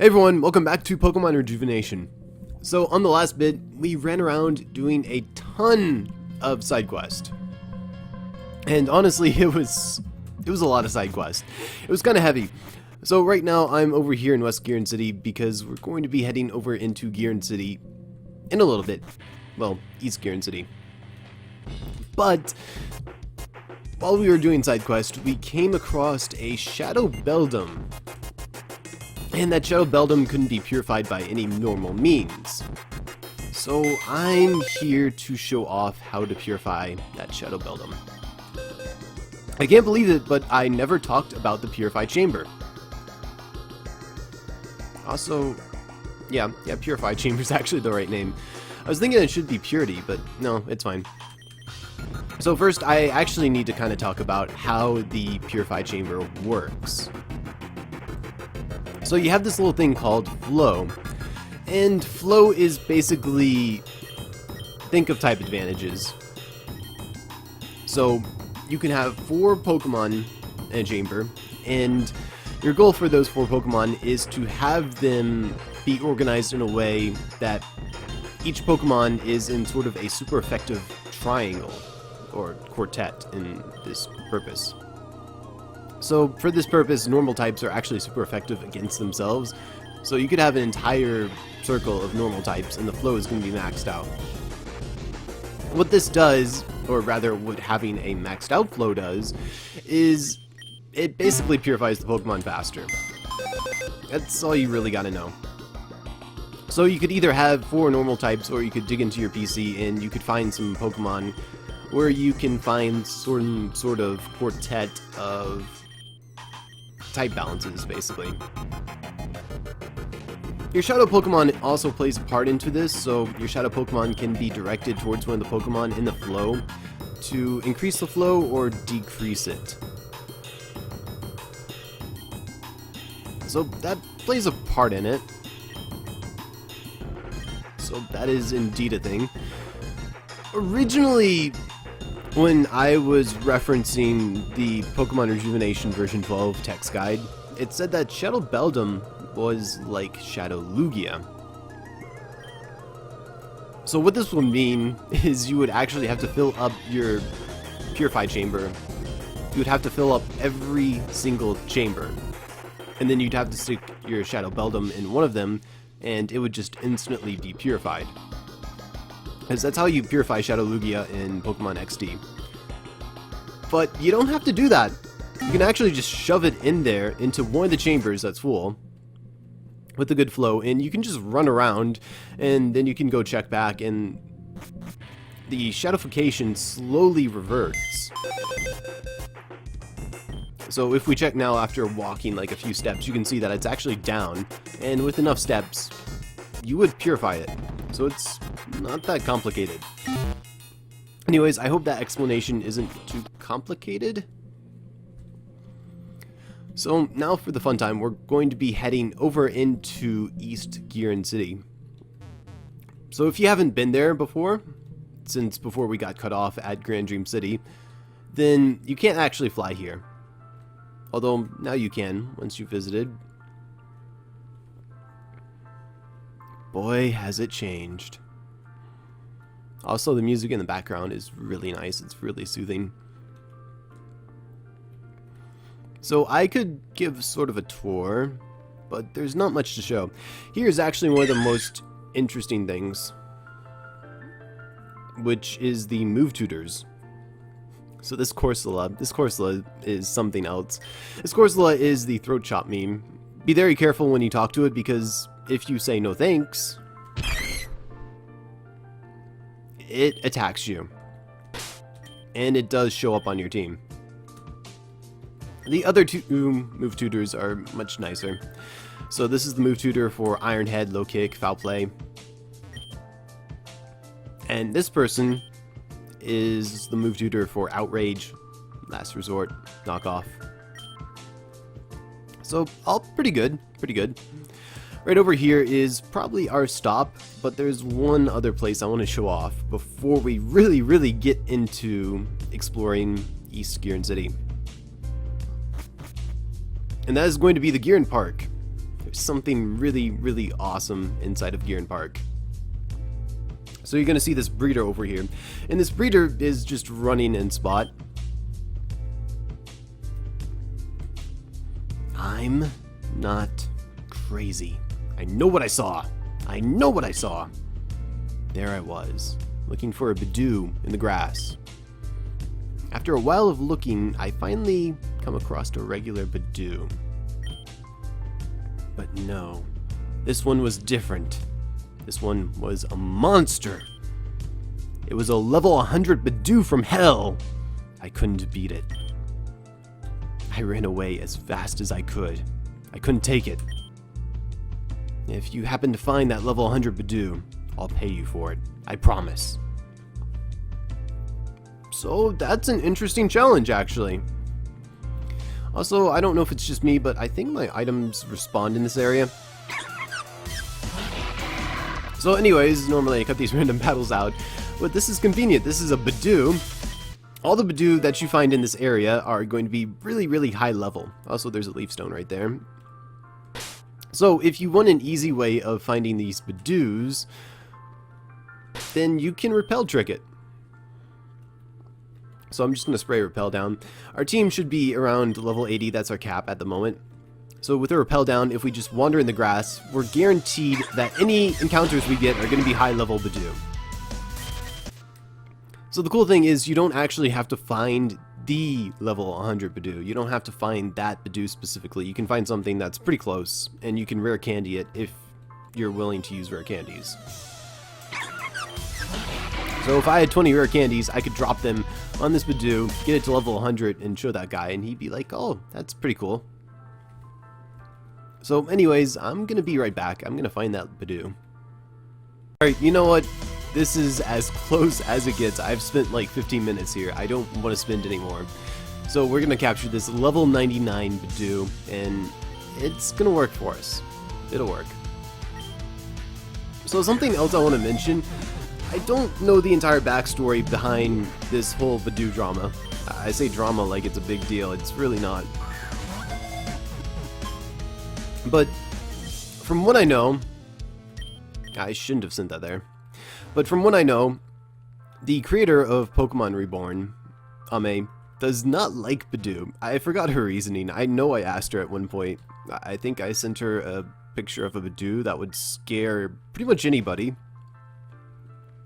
Hey everyone, welcome back to Pokemon Rejuvenation. So on the last bit, we ran around doing a ton of side quests. And honestly, it was a lot of side quests. It was kind of heavy. So right now I'm over here in West Gearen City because we're going to be heading over into Gearen City in a little bit. Well, East Gearen City. But while we were doing side quests, we came across a Shadow Beldum. And that Shadow Beldum couldn't be purified by any normal means. So I'm here to show off how to purify that Shadow Beldum. I can't believe it, but I never talked about the Purify Chamber. Also, yeah, Purify Chamber is actually the right name. I was thinking it should be Purity, but no, it's fine. So first, I actually need to kind of talk about how the Purify Chamber works. So you have this little thing called flow, and flow is basically, think of type advantages. So you can have 4 Pokemon in a chamber, and your goal for those 4 Pokemon is to have them be organized in a way that each Pokemon is in sort of a super effective triangle, or quartet in this purpose. So for this purpose, normal types are actually super effective against themselves. So you could have an entire circle of normal types and the flow is going to be maxed out. What this does, or rather what having a maxed out flow does, is it basically purifies the Pokemon faster. That's all you really got to know. So you could either have 4 normal types, or you could dig into your PC and you could find some Pokemon where you can find sort of quartet of type balances, basically. Your Shadow Pokemon also plays a part into this, so your Shadow Pokemon can be directed towards one of the Pokemon in the flow to increase the flow or decrease it. So that plays a part in it. So that is indeed a thing. Originally, when I was referencing the Pokemon Rejuvenation version 12 text guide, it said that Shadow Beldum was like Shadow Lugia. So what this would mean is you would actually have to fill up your Purify chamber. You would have to fill up every single chamber. And then you'd have to stick your Shadow Beldum in one of them, and it would just instantly be purified. Because that's how you purify Shadow Lugia in Pokemon XD. But you don't have to do that. You can actually just shove it in there into one of the chambers that's full with a good flow, and you can just run around, and then you can go check back, and the shadowification slowly reverts. So if we check now after walking like a few steps, you can see that it's actually down, and with enough steps, you would purify it. So it's not that complicated. Anyways, I hope that explanation isn't too complicated. So now for the fun time, we're going to be heading over into East Gearen City. So if you haven't been there before, since before we got cut off at Grand Dream City, then you can't actually fly here. Although now you can, once you've visited. Boy, has it changed. Also, the music in the background is really nice. It's really soothing. So I could give sort of a tour, but there's not much to show. Here's actually one of the most interesting things, which is the move tutors. So this Corsola is something else. This Corsola is the throat chop meme. Be very careful when you talk to it, because if you say no thanks, it attacks you. And it does show up on your team. The other 2 move tutors are much nicer. So this is the move tutor for Iron Head, Low Kick, Foul Play. And this person is the move tutor for Outrage, Last Resort, Knock Off. So all pretty good, pretty good. Right over here is probably our stop, but there's one other place I want to show off before we really get into exploring East Gearen City. And that is going to be the Gearen Park. There's something really, really awesome inside of Gearen Park. So you're going to see this breeder over here. And this breeder is just running in spot. I'm not crazy. I know what I saw. I know what I saw. There I was, looking for a Budew in the grass. After a while of looking, I finally come across a regular Budew. But no, this one was different. This one was a monster. It was a level 100 Budew from hell. I couldn't beat it. I ran away as fast as I could. I couldn't take it. If you happen to find that level 100 Budew, I'll pay you for it. I promise. So that's an interesting challenge, actually. Also, I don't know if it's just me, but I think my items respond in this area. So anyways, normally I cut these random battles out, but this is convenient. This is a Budew. All the Budew that you find in this area are going to be really, really high level. Also, there's a leaf stone right there. So if you want an easy way of finding these Budews, then you can repel trick it. So I'm just going to spray repel down. Our team should be around level 80, that's our cap at the moment. So with the repel down, if we just wander in the grass, we're guaranteed that any encounters we get are going to be high level Budew. So the cool thing is you don't actually have to find the level 100 Budew. You don't have to find that Budew specifically. You can find something that's pretty close, and you can rare candy it if you're willing to use rare candies. So if I had 20 rare candies, I could drop them on this Budew, get it to level 100, and show that guy, and he'd be like, oh, that's pretty cool. So anyways, I'm going to be right back. I'm going to find that Budew. Alright, you know what? This is as close as it gets. I've spent like 15 minutes here. I don't want to spend anymore. So we're going to capture this level 99 Budew, and it's going to work for us. It'll work. So something else I want to mention, I don't know the entire backstory behind this whole Budew drama. I say drama like it's a big deal. It's really not. But from what I know, I shouldn't have sent that there. But from what I know, the creator of Pokemon Reborn, Ame, does not like Budew. I forgot her reasoning. I know I asked her at one point. I think I sent her a picture of a Budew that would scare pretty much anybody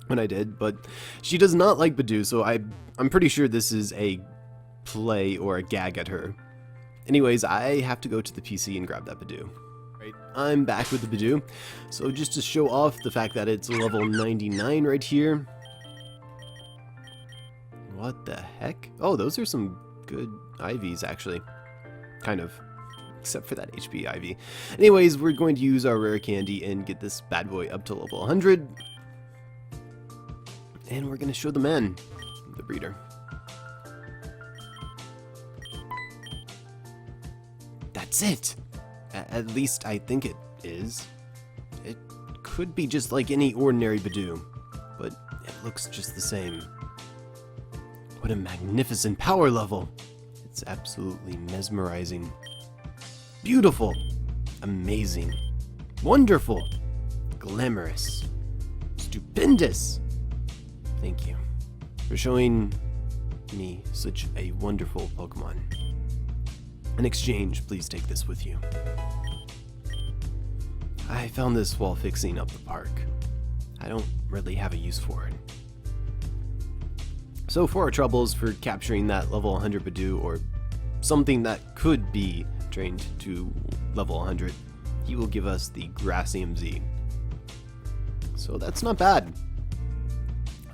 when I did, but she does not like Budew, so I'm pretty sure this is a play or a gag at her. Anyways, I have to go to the PC and grab that Budew. Right, I'm back with the Budew. So just to show off the fact that it's level 99 right here. What the heck? Oh, those are some good IVs, actually. Kind of. Except for that HP IV. Anyways, we're going to use our rare candy and get this bad boy up to level 100. And we're going to show the man, the breeder. That's it! At least I think it is. It could be just like any ordinary Budew, but it looks just the same. What a magnificent power level! It's absolutely mesmerizing. Beautiful! Amazing! Wonderful! Glamorous! Stupendous! Thank you for showing me such a wonderful Pokemon. In exchange, please take this with you. I found this while fixing up the park. I don't really have a use for it. So for our troubles for capturing that level 100 Budew, or something that could be trained to level 100, he will give us the Grassium-Z. So that's not bad.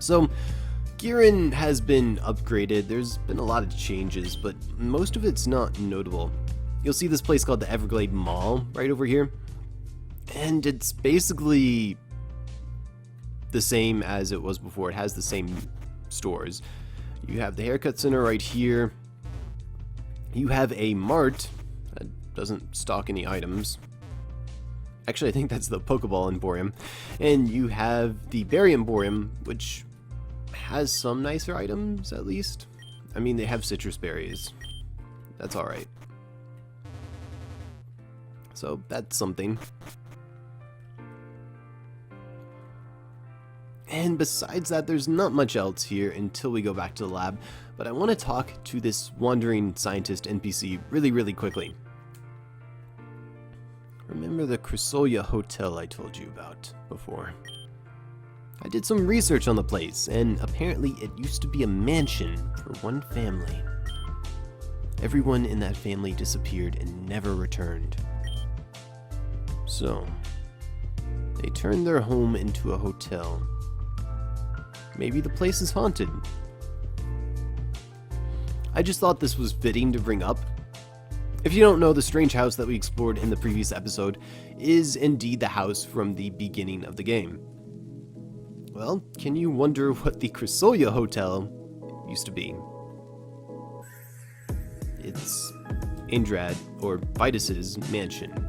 So Gearen has been upgraded. There's been a lot of changes, but most of it's not notable. You'll see this place called the Everglade Mall right over here, and it's basically the same as it was before. It has the same stores. You have the haircut center right here. You have a mart that doesn't stock any items. Actually, I think that's the Pokeball Emporium. And you have the Berry Emporium, which has some nicer items, at least. I mean, they have citrus berries. That's alright. so that's something. And besides that, there's not much else here until we go back to the lab, but I want to talk to this wandering scientist NPC really quickly. Remember the Chrysolia Hotel I told you about before? I did some research on the place, and apparently it used to be a mansion for one family. Everyone in that family disappeared and never returned. So, they turned their home into a hotel. Maybe the place is haunted. I just thought this was fitting to bring up. If you don't know, the strange house that we explored in the previous episode is indeed the house from the beginning of the game. Well, can you wonder what the Chrysolia Hotel used to be? It's Indrad, or Vitus's mansion.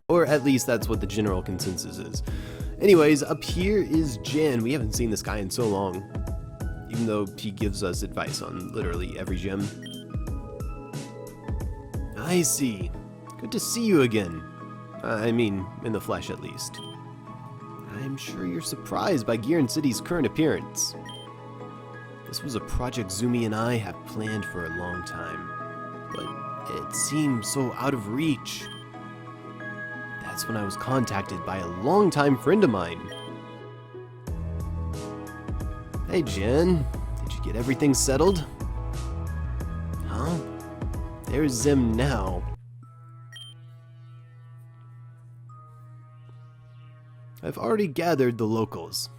Or at least that's what the general consensus is. Anyways, up here is Jan. We haven't seen this guy in so long, even though he gives us advice on literally every gym. I see. Good to see you again. I mean, in the flesh at least. I'm sure you're surprised by Gearen City's current appearance. This was a project Zumi and I have planned for a long time, but it seemed so out of reach. That's when I was contacted by a longtime friend of mine. Hey Jen, did you get everything settled? Huh? There's Zim now. I've already gathered the locals.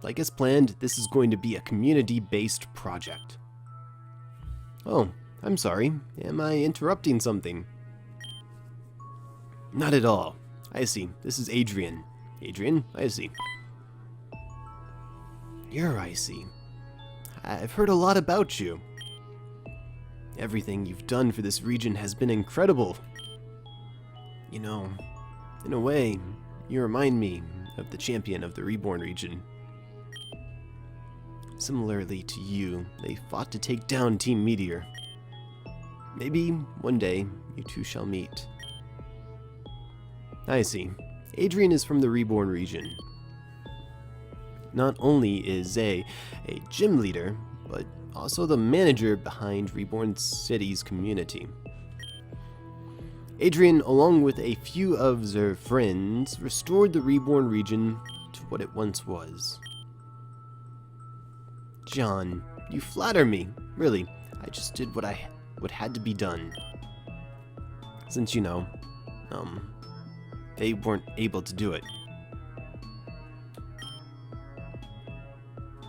Like as planned, this is going to be a community-based project. Oh, I'm sorry. Am I interrupting something? Not at all. I see. This is Adrian. Adrian, I see. You're Icy. I've heard a lot about you. Everything you've done for this region has been incredible. You know, in a way, you remind me of the champion of the Reborn region. Similarly to you, they fought to take down Team Meteor. Maybe one day you two shall meet. I see. Adrian is from the Reborn region. Not only is a gym leader, but also the manager behind Reborn City's community. Adrian, along with a few of their friends, restored the Reborn region to what it once was. John, you flatter me. Really, I just did what had to be done. Since, you know, they weren't able to do it.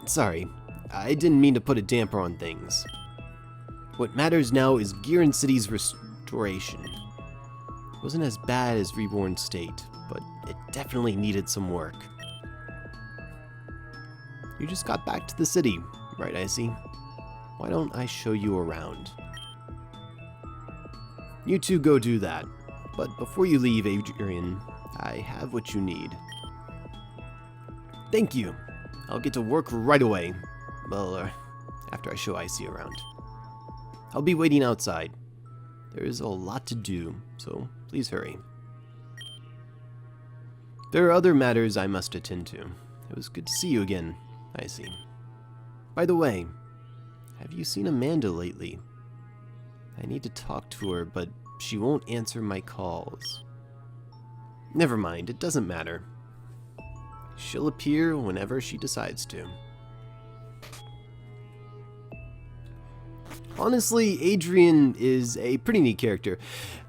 Sorry, I didn't mean to put a damper on things. What matters now is Gearen City's restoration. It wasn't as bad as Reborn State, but it definitely needed some work. You just got back to the city, right, Icy? Why don't I show you around? You two go do that, but before you leave, Adrian, I have what you need. Thank you. I'll get to work right away. Well, after I show Icy around. I'll be waiting outside. There is a lot to do, so please hurry. There are other matters I must attend to. It was good to see you again, Icy. By the way, have you seen Amanda lately? I need to talk to her, but she won't answer my calls. Never mind, it doesn't matter. She'll appear whenever she decides to. Honestly, Adrian is a pretty neat character.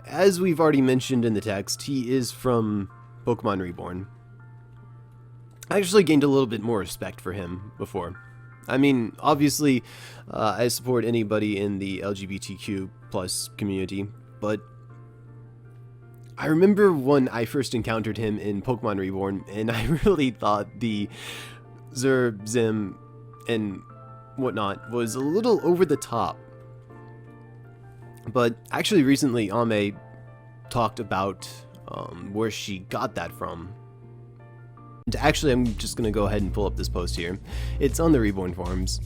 As we've already mentioned in the text, he is from Pokemon Reborn. I actually gained a little bit more respect for him before. I mean, obviously, I support anybody in the LGBTQ plus community, but I remember when I first encountered him in Pokemon Reborn, and I really thought the Zerb, Zim, and whatnot was a little over the top. But actually recently, Ame talked about where she got that from. And actually, I'm just going to go ahead and pull up this post here. It's on the Reborn forums.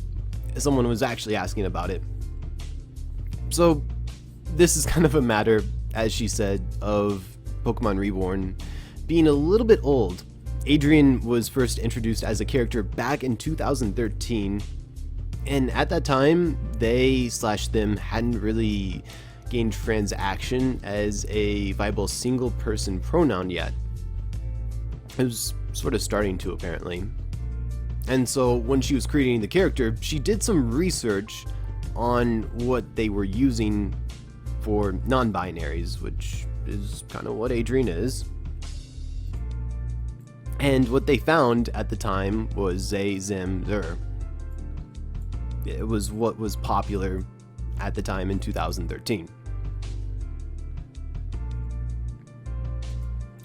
Someone was actually asking about it. So, this is kind of a matter as she said, of Pokemon Reborn being a little bit old. Adrian was first introduced as a character back in 2013, and at that time, they/them hadn't really gained transaction as a viable single-person pronoun yet. It was sort of starting to, apparently. And so when she was creating the character, she did some research on what they were using for non-binaries, which is kind of what Adrian is. And what they found at the time was Zay, Zim, Zer. It was what was popular at the time in 2013.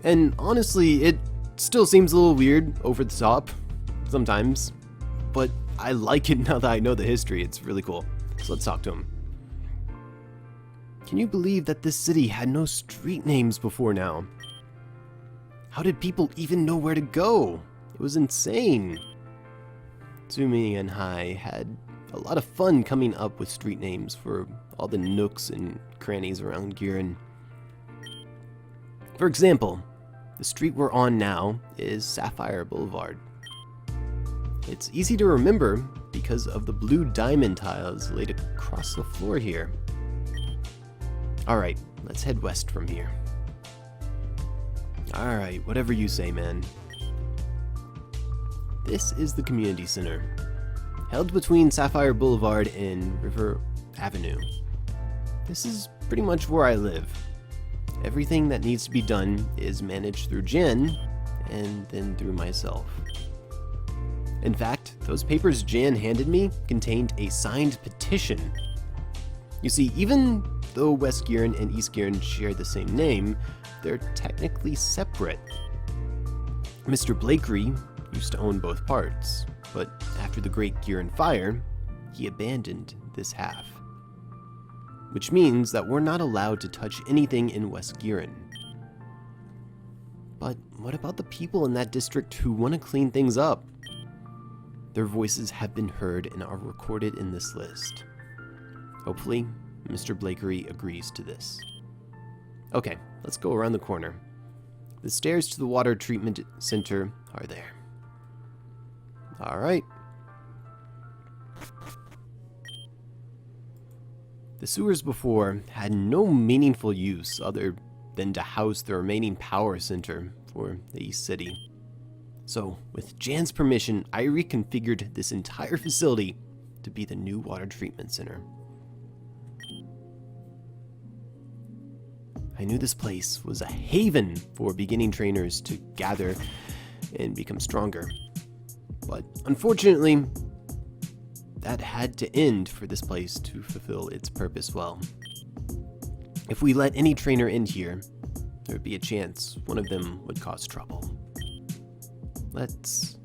And honestly, it still seems a little weird, over the top, sometimes, but I like it now that I know the history. It's really cool. So let's talk to him. Can you believe that this city had no street names before now? How did people even know where to go? It was insane. Tsumi and Hai had a lot of fun coming up with street names for all the nooks and crannies around Gearen. For example, the street we're on now is Sapphire Boulevard. It's easy to remember because of the blue diamond tiles laid across the floor here. Alright, let's head west from here. Alright, whatever you say, man. This is the community center, held between Sapphire Boulevard and River Avenue. This is pretty much where I live. Everything that needs to be done is managed through Jen, and then through myself. In fact, those papers Jan handed me contained a signed petition. You see, even though West Gearen and East Gearen share the same name, they're technically separate. Mr. Blakery used to own both parts, but after the Great Gearen Fire, he abandoned this half. Which means that we're not allowed to touch anything in West Gearen. But what about the people in that district who want to clean things up? Their voices have been heard and are recorded in this list. Hopefully, Mr. Blakery agrees to this. Okay, let's go around the corner. The stairs to the water treatment center are there. Alright. The sewers before had no meaningful use other than to house the remaining power center for the East City. So, with Jan's permission, I reconfigured this entire facility to be the new water treatment center. I knew this place was a haven for beginning trainers to gather and become stronger. But unfortunately, that had to end for this place to fulfill its purpose well. If we let any trainer in here, there would be a chance one of them would cause trouble. Let's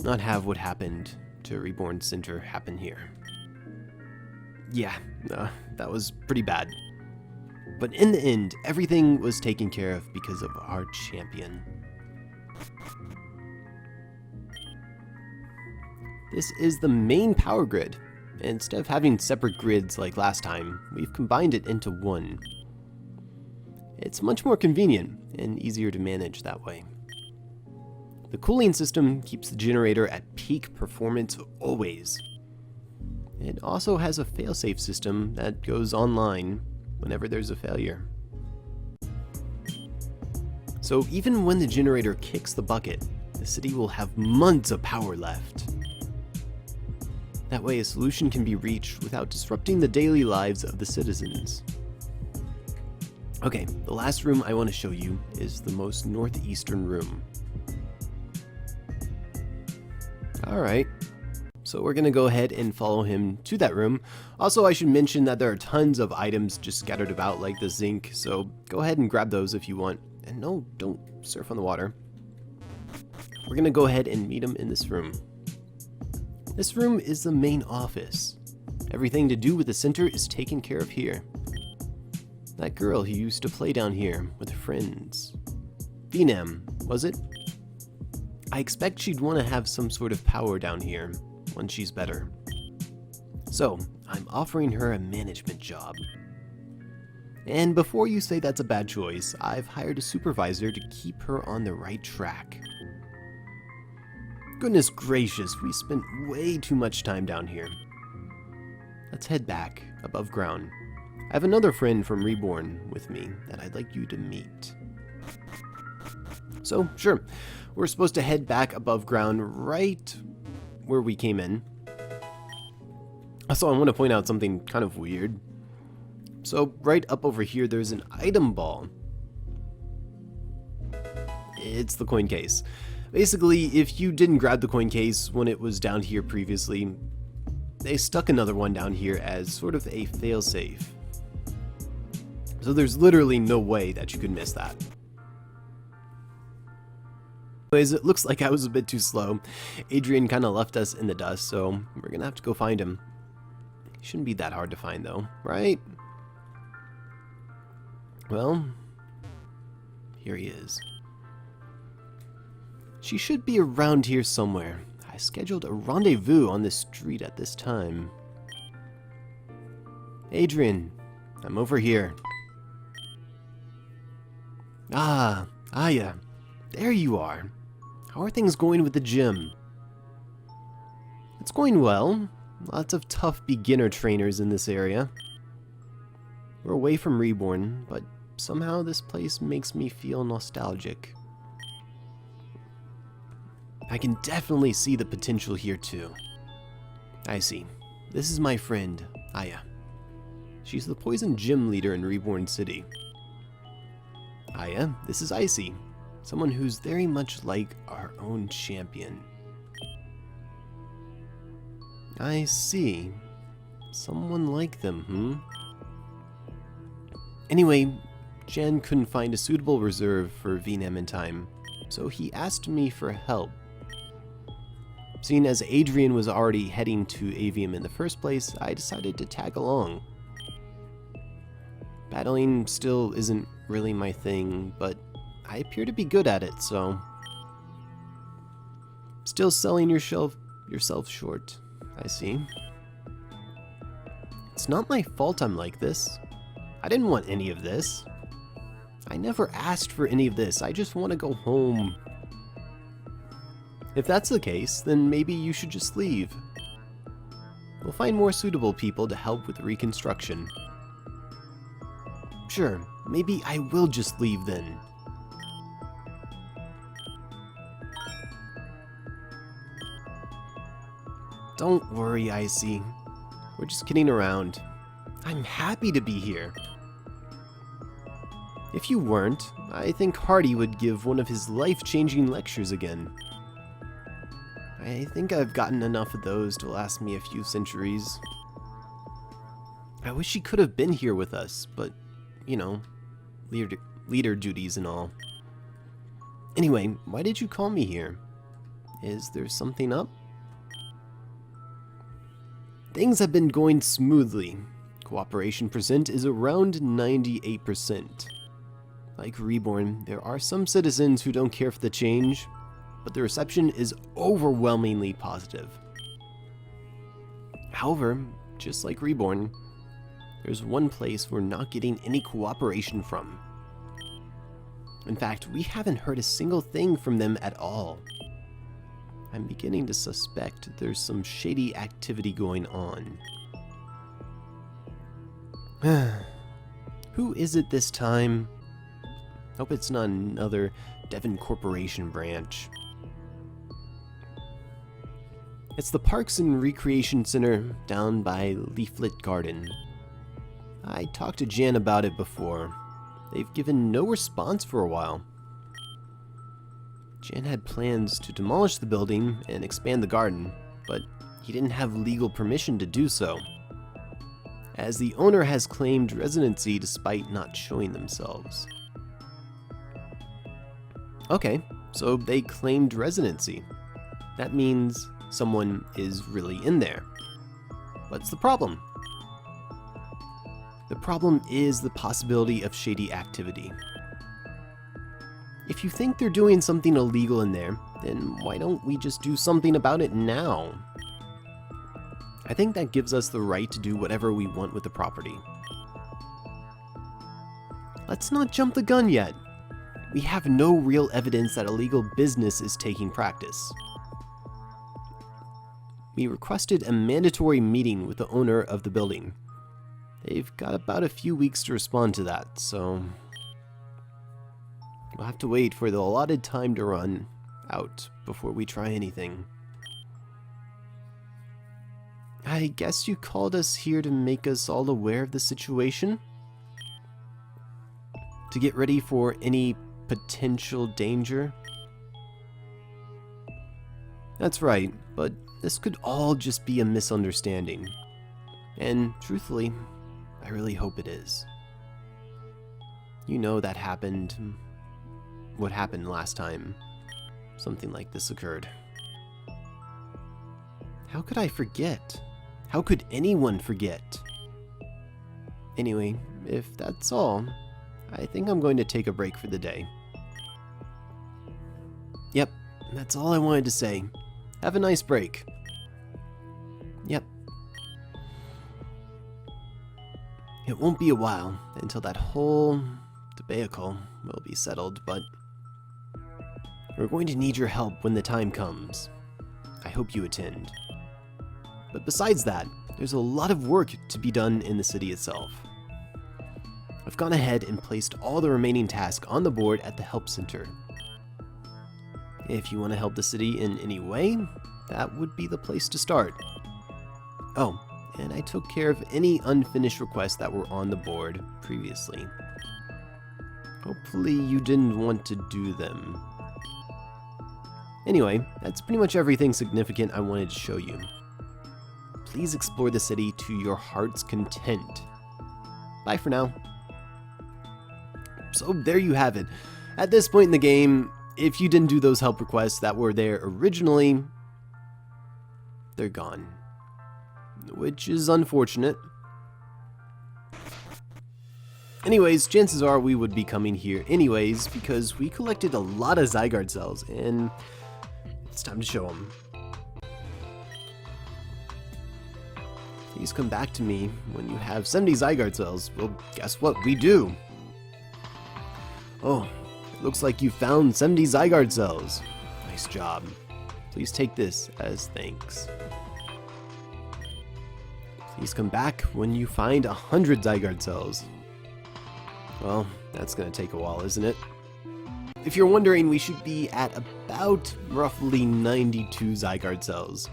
not have what happened to Reborn Center happen here. Yeah, that was pretty bad. But in the end, everything was taken care of because of our champion. This is the main power grid. Instead of having separate grids like last time, we've combined it into one. It's much more convenient and easier to manage that way. The cooling system keeps the generator at peak performance always. It also has a failsafe system that goes online whenever there's a failure. So even when the generator kicks the bucket, the city will have months of power left. That way a solution can be reached without disrupting the daily lives of the citizens. Okay, the last room I want to show you is the most northeastern room. Alright, so we're going to go ahead and follow him to that room. Also, I should mention that there are tons of items just scattered about like the zinc, so go ahead and grab those if you want. And no, don't surf on the water. We're going to go ahead and meet him in this room. This room is the main office. Everything to do with the center is taken care of here. That girl who used to play down here with friends. Phenom, was it? I expect she'd want to have some sort of power down here when she's better. So, I'm offering her a management job. And before you say that's a bad choice, I've hired a supervisor to keep her on the right track. Goodness gracious, we spent way too much time down here. Let's head back, above ground. I have another friend from Reborn with me that I'd like you to meet. So, sure, we're supposed to head back above ground right where we came in. Also, I want to point out something kind of weird. So, right up over here, there's an item ball. It's the coin case. Basically, if you didn't grab the coin case when it was down here previously, they stuck another one down here as sort of a failsafe. So there's literally no way that you could miss that. Anyways, it looks like I was a bit too slow. Adrian kind of left us in the dust, so we're gonna have to go find him. He shouldn't be that hard to find though, right? Well, here he is. She should be around here somewhere. I scheduled a rendezvous on this street at this time. Adrian, I'm over here. Ah, Aya, there you are. How are things going with the gym? It's going well. Lots of tough beginner trainers in this area. We're away from Reborn, but somehow this place makes me feel nostalgic. I can definitely see the potential here too. I see. This is my friend, Aya. She's the poison gym leader in Reborn City. Aya, this is Icy, someone who's very much like our own champion. I see. Someone like them, Anyway, Jan couldn't find a suitable reserve for VNAM in time, so he asked me for help. Seeing as Adrian was already heading to Avium in the first place, I decided to tag along. Battling still isn't really my thing, but I appear to be good at it, so... Still selling yourself short, I see. It's not my fault I'm like this. I didn't want any of this. I never asked for any of this, I just want to go home. If that's the case, then maybe you should just leave. We'll find more suitable people to help with reconstruction. Sure, maybe I will just leave then. Don't worry, Icy. We're just kidding around. I'm happy to be here. If you weren't, I think Hardy would give one of his life-changing lectures again. I think I've gotten enough of those to last me a few centuries. I wish he could have been here with us, but, you know, leader duties and all. Anyway, why did you call me here? Is there something up? Things have been going smoothly. Cooperation percent is around 98%. Like Reborn, there are some citizens who don't care for the change, but the reception is overwhelmingly positive. However, just like Reborn, there's one place we're not getting any cooperation from. In fact, we haven't heard a single thing from them at all. I'm beginning to suspect there's some shady activity going on. Who is it this time? Hope it's not another Devon Corporation branch. It's the Parks and Recreation Center down by Leaflet Garden. I talked to Jan about it before. They've given no response for a while. Jan had plans to demolish the building and expand the garden, but he didn't have legal permission to do so, as the owner has claimed residency despite not showing themselves. Okay, so they claimed residency. That means someone is really in there. What's the problem? The problem is the possibility of shady activity. If you think they're doing something illegal in there, then why don't we just do something about it now? I think that gives us the right to do whatever we want with the property. let's not jump the gun yet. We have no real evidence that illegal business is taking practice. We requested a mandatory meeting with the owner of the building. They've got about a few weeks to respond to that, so we'll have to wait for the allotted time to run out before we try anything. I guess you called us here to make us all aware of the situation? To get ready for any potential danger? That's right, but this could all just be a misunderstanding. And truthfully, I really hope it is. You know that happened. What happened last time something like this occurred. How could I forget? How could anyone forget? Anyway, if that's all, I think I'm going to take a break for the day. Yep, that's all I wanted to say. Have a nice break. Yep. It won't be a while until that whole debacle will be settled, but we're going to need your help when the time comes. I hope you attend. But besides that, there's a lot of work to be done in the city itself. I've gone ahead and placed all the remaining tasks on the board at the help center. If you want to help the city in any way, that would be the place to start. Oh, and I took care of any unfinished requests that were on the board previously. Hopefully you didn't want to do them. Anyway, that's pretty much everything significant I wanted to show you. Please explore the city to your heart's content. Bye for now. So there you have it. At this point in the game, if you didn't do those help requests that were there originally, they're gone. Which is unfortunate. Anyways, chances are we would be coming here anyways because we collected a lot of Zygarde cells and it's time to show them. Please come back to me when you have 70 Zygarde cells. Well, guess what? We do. Oh, it looks like you found 70 Zygarde cells. Nice job. Please take this as thanks. Please come back when you find 100 Zygarde cells. Well, that's gonna take a while, isn't it? If you're wondering, we should be at about roughly 92 Zygarde cells.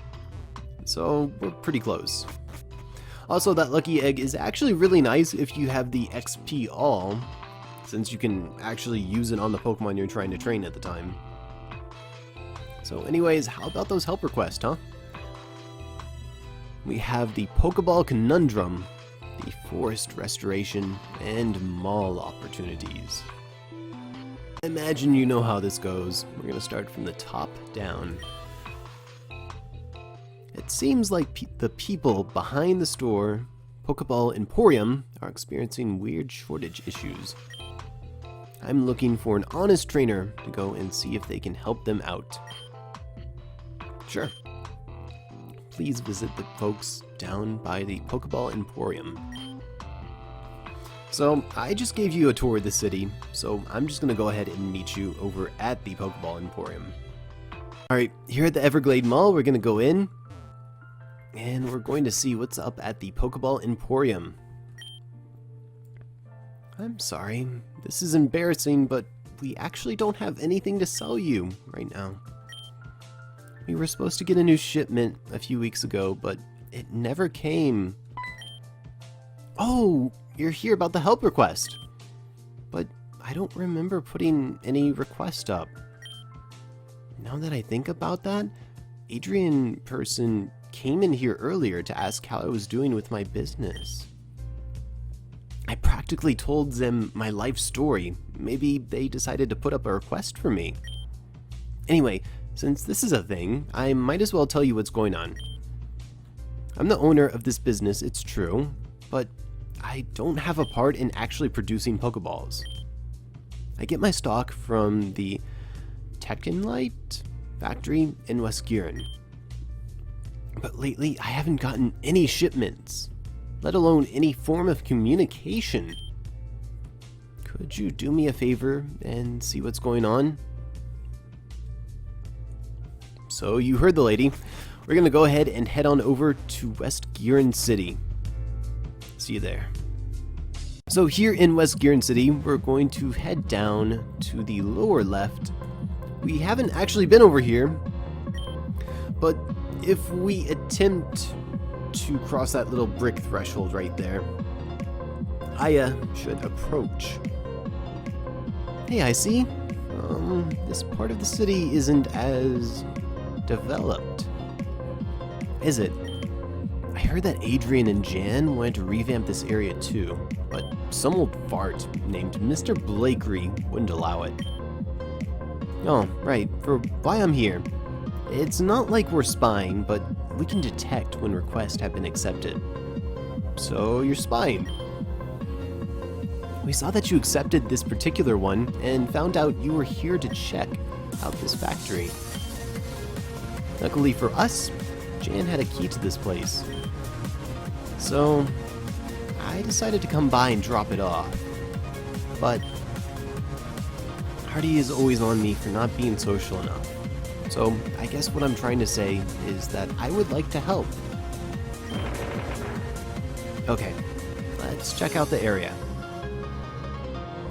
So, we're pretty close. Also, that lucky egg is actually really nice if you have the XP all, since you can actually use it on the Pokemon you're trying to train at the time. So anyways, how about those help requests, huh? We have the Pokeball Conundrum, the Forest Restoration, and Mall opportunities. Imagine you know how this goes. We're going to start from the top down. It seems like the people behind the store, Pokeball Emporium, are experiencing weird shortage issues. I'm looking for an honest trainer to go and see if they can help them out. Sure. Please visit the folks down by the Pokeball Emporium. So, I just gave you a tour of the city, so I'm just going to go ahead and meet you over at the Pokeball Emporium. Alright, here at the Everglade Mall, we're going to go in, and we're going to see what's up at the Pokeball Emporium. I'm sorry, this is embarrassing, but we actually don't have anything to sell you right now. We were supposed to get a new shipment a few weeks ago, but it never came. Oh, you're here about the help request. But I don't remember putting any request up. Now that I think about that, Adrian person came in here earlier to ask how I was doing with my business. I practically told them my life story. Maybe they decided to put up a request for me. Anyway, since this is a thing, I might as well tell you what's going on. I'm the owner of this business, it's true, but I don't have a part in actually producing Pokeballs. I get my stock from the Tecanlite factory in West Gearen. But lately, I haven't gotten any shipments, let alone any form of communication. Could you do me a favor and see what's going on? So you heard the lady. We're gonna go ahead and head on over to West Gearen City. See you there. So here in West Gearen City, we're going to head down to the lower left. We haven't actually been over here, but if we attempt to cross that little brick threshold right there, Aya should approach. Hey, I see. This part of the city isn't as developed, is it? I heard that Adrian and Jan wanted to revamp this area too, but some old fart named Mr. Blakery wouldn't allow it. Oh, right, for why I'm here. It's not like we're spying, but we can detect when requests have been accepted. So you're spying. We saw that you accepted this particular one and found out you were here to check out this factory. Luckily for us, Jan had a key to this place. So I decided to come by and drop it off. But Hardy is always on me for not being social enough. So I guess what I'm trying to say is that I would like to help. Okay, let's check out the area.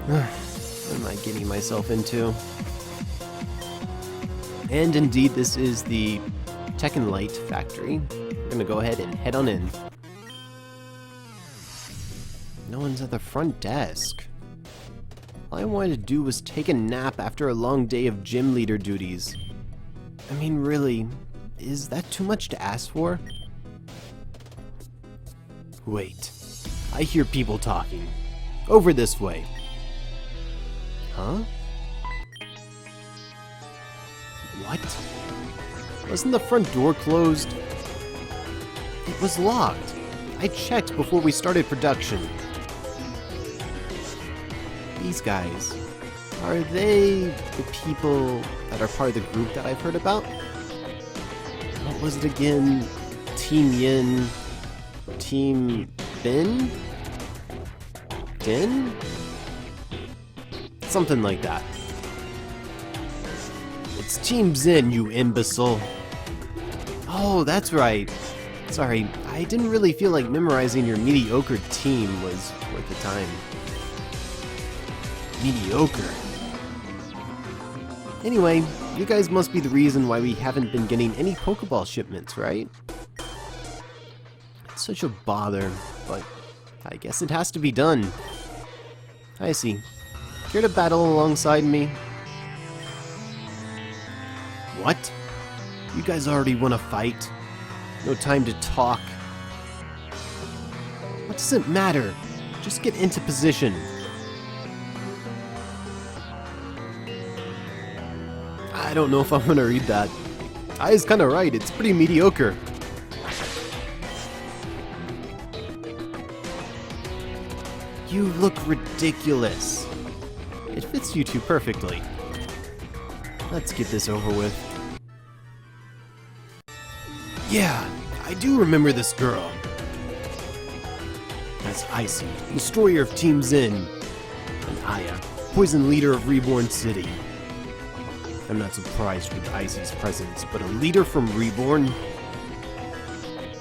What am I getting myself into? And indeed, this is the Tecanlite factory. We're gonna go ahead and head on in. No one's at the front desk. All I wanted to do was take a nap after a long day of gym leader duties. I mean, really, is that too much to ask for? Wait, I hear people talking. Over this way. Huh? What? Wasn't the front door closed? It was locked. I checked before we started production. These guys, are they the people that are part of the group that I've heard about? What was it again? Team Yin? Team Bin? Din? Something like that. It's Team Zen, you imbecile. Oh, that's right. Sorry, I didn't really feel like memorizing your mediocre team was worth the time. Mediocre. Anyway, you guys must be the reason why we haven't been getting any Pokeball shipments, right? It's such a bother, but I guess it has to be done. I see. Care to battle alongside me? What? You guys already want to fight? No time to talk. What does it matter? Just get into position. I don't know if I'm gonna read that. Aya's kinda right, it's pretty mediocre. You look ridiculous. It fits you two perfectly. Let's get this over with. Yeah, I do remember this girl. That's Icy, destroyer of Team Zen. And Aya, poison leader of Reborn City. I'm not surprised with Icy's presence, but a leader from Reborn?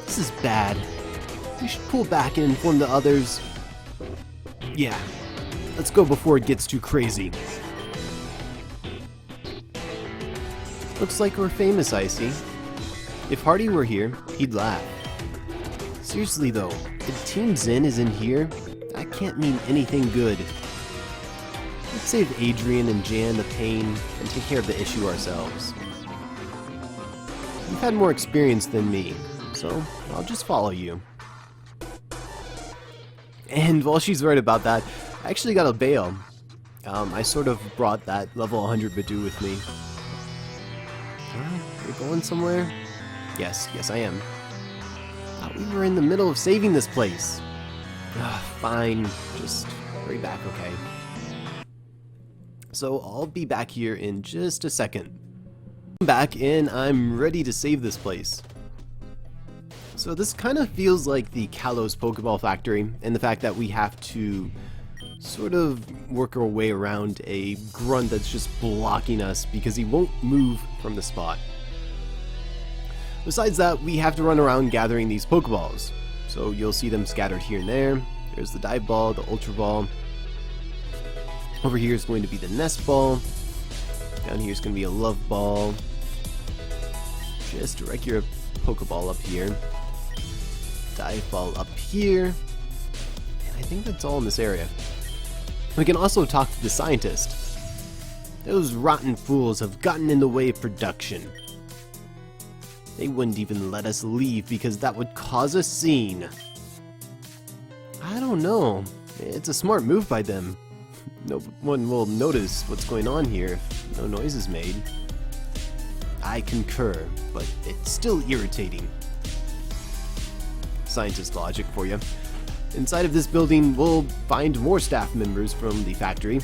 This is bad. We should pull back and inform the others. Yeah, let's go before it gets too crazy. Looks like we're famous, Icy. If Hardy were here, he'd laugh. Seriously though, if Team Zen is in here, that can't mean anything good. Let's save Adrian and Jan the pain and take care of the issue ourselves. You've had more experience than me, so I'll just follow you. And while she's right about that, I actually got a bail. I sort of brought that level 100 Budew with me. You're going somewhere? Yes, I am. Thought we were in the middle of saving this place. Fine, just hurry back, okay? So I'll be back here in just a second. I'm back and I'm ready to save this place. So this kind of feels like the Kalos Pokeball factory, and the fact that we have to sort of work our way around a grunt that's just blocking us because he won't move from the spot. Besides that, we have to run around gathering these Pokeballs. So you'll see them scattered here and there. There's the Dive Ball, the Ultra Ball. Over here is going to be the Nest Ball. Down here is going to be a Love Ball. Just direct your Pokeball up here. Dive Ball up here. And I think that's all in this area. We can also talk to the scientist. Those rotten fools have gotten in the way of production. They wouldn't even let us leave because that would cause a scene. I don't know. It's a smart move by them. No one will notice what's going on here if no noise is made. I concur, but it's still irritating. Scientist logic for you. Inside of this building, we'll find more staff members from the factory.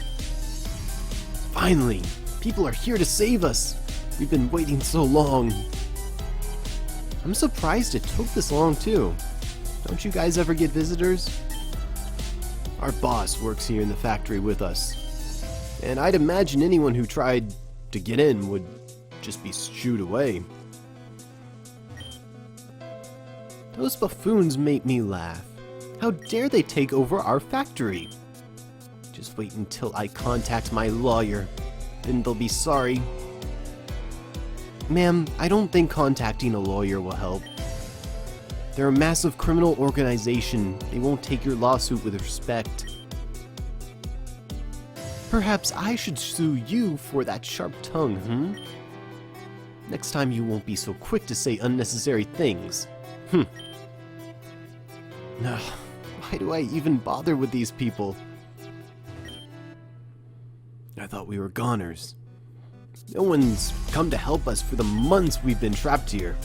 Finally! People are here to save us! We've been waiting so long. I'm surprised it took this long too. Don't you guys ever get visitors? Our boss works here in the factory with us. And I'd imagine anyone who tried to get in would just be shooed away. Those buffoons make me laugh. How dare they take over our factory? Just wait until I contact my lawyer, then they'll be sorry. Ma'am, I don't think contacting a lawyer will help. They're a massive criminal organization. They won't take your lawsuit with respect. Perhaps I should sue you for that sharp tongue, Next time you won't be so quick to say unnecessary things. Why do I even bother with these people? I thought we were goners. No one's come to help us for the months we've been trapped here.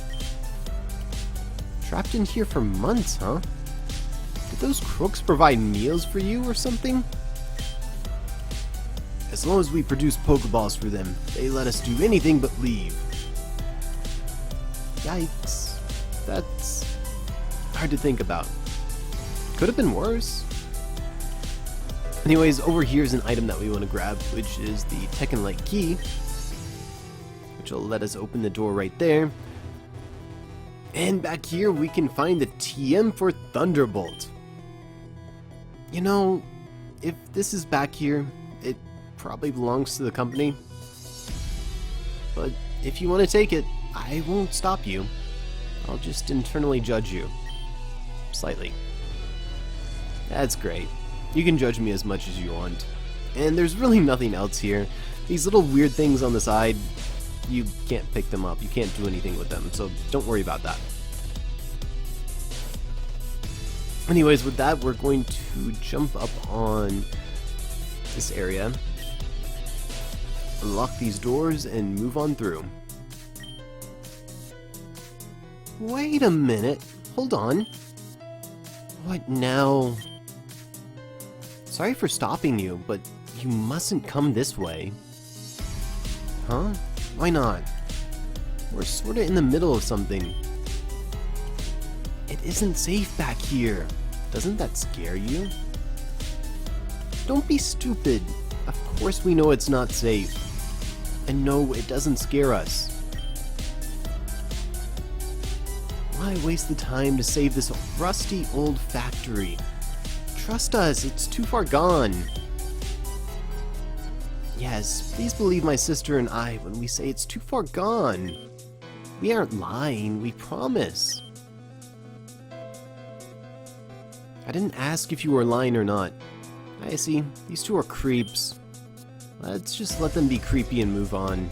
Trapped in here for months, huh? Did those crooks provide meals for you or something? As long as we produce Pokeballs for them, they let us do anything but leave. Yikes. That's hard to think about. Could have been worse. Anyways, over here is an item that we want to grab, which is the Tecanlite Key, which will let us open the door right there. And back here we can find the TM24 Thunderbolt. You know, if this is back here, it probably belongs to the company. But if you want to take it, I won't stop you. I'll just internally judge you. Slightly. That's great. You can judge me as much as you want. And there's really nothing else here. These little weird things on the side, you can't pick them up. You can't do anything with them, so don't worry about that. Anyways, with that, we're going to jump up on this area, unlock these doors, and move on through. Wait a minute. Hold on. What now? Sorry for stopping you, but you mustn't come this way. Huh? Why not? We're sorta in the middle of something. It isn't safe back here. Doesn't that scare you? Don't be stupid. Of course we know it's not safe. And no, it doesn't scare us. Why waste the time to save this rusty old factory? Trust us, it's too far gone. Yes, please believe my sister and I when we say it's too far gone. We aren't lying, we promise. I didn't ask if you were lying or not. I see, these two are creeps. Let's just let them be creepy and move on.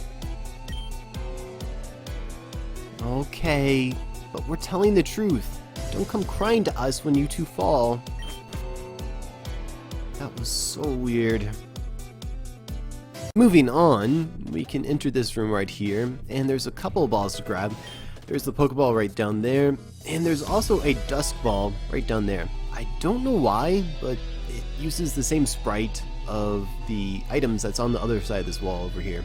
Okay, but we're telling the truth. Don't come crying to us when you two fall. That was so weird. Moving on, we can enter this room right here, and there's a couple of balls to grab. There's the Pokeball right down there, and there's also a Dusk Ball right down there. I don't know why, but it uses the same sprite of the items that's on the other side of this wall over here.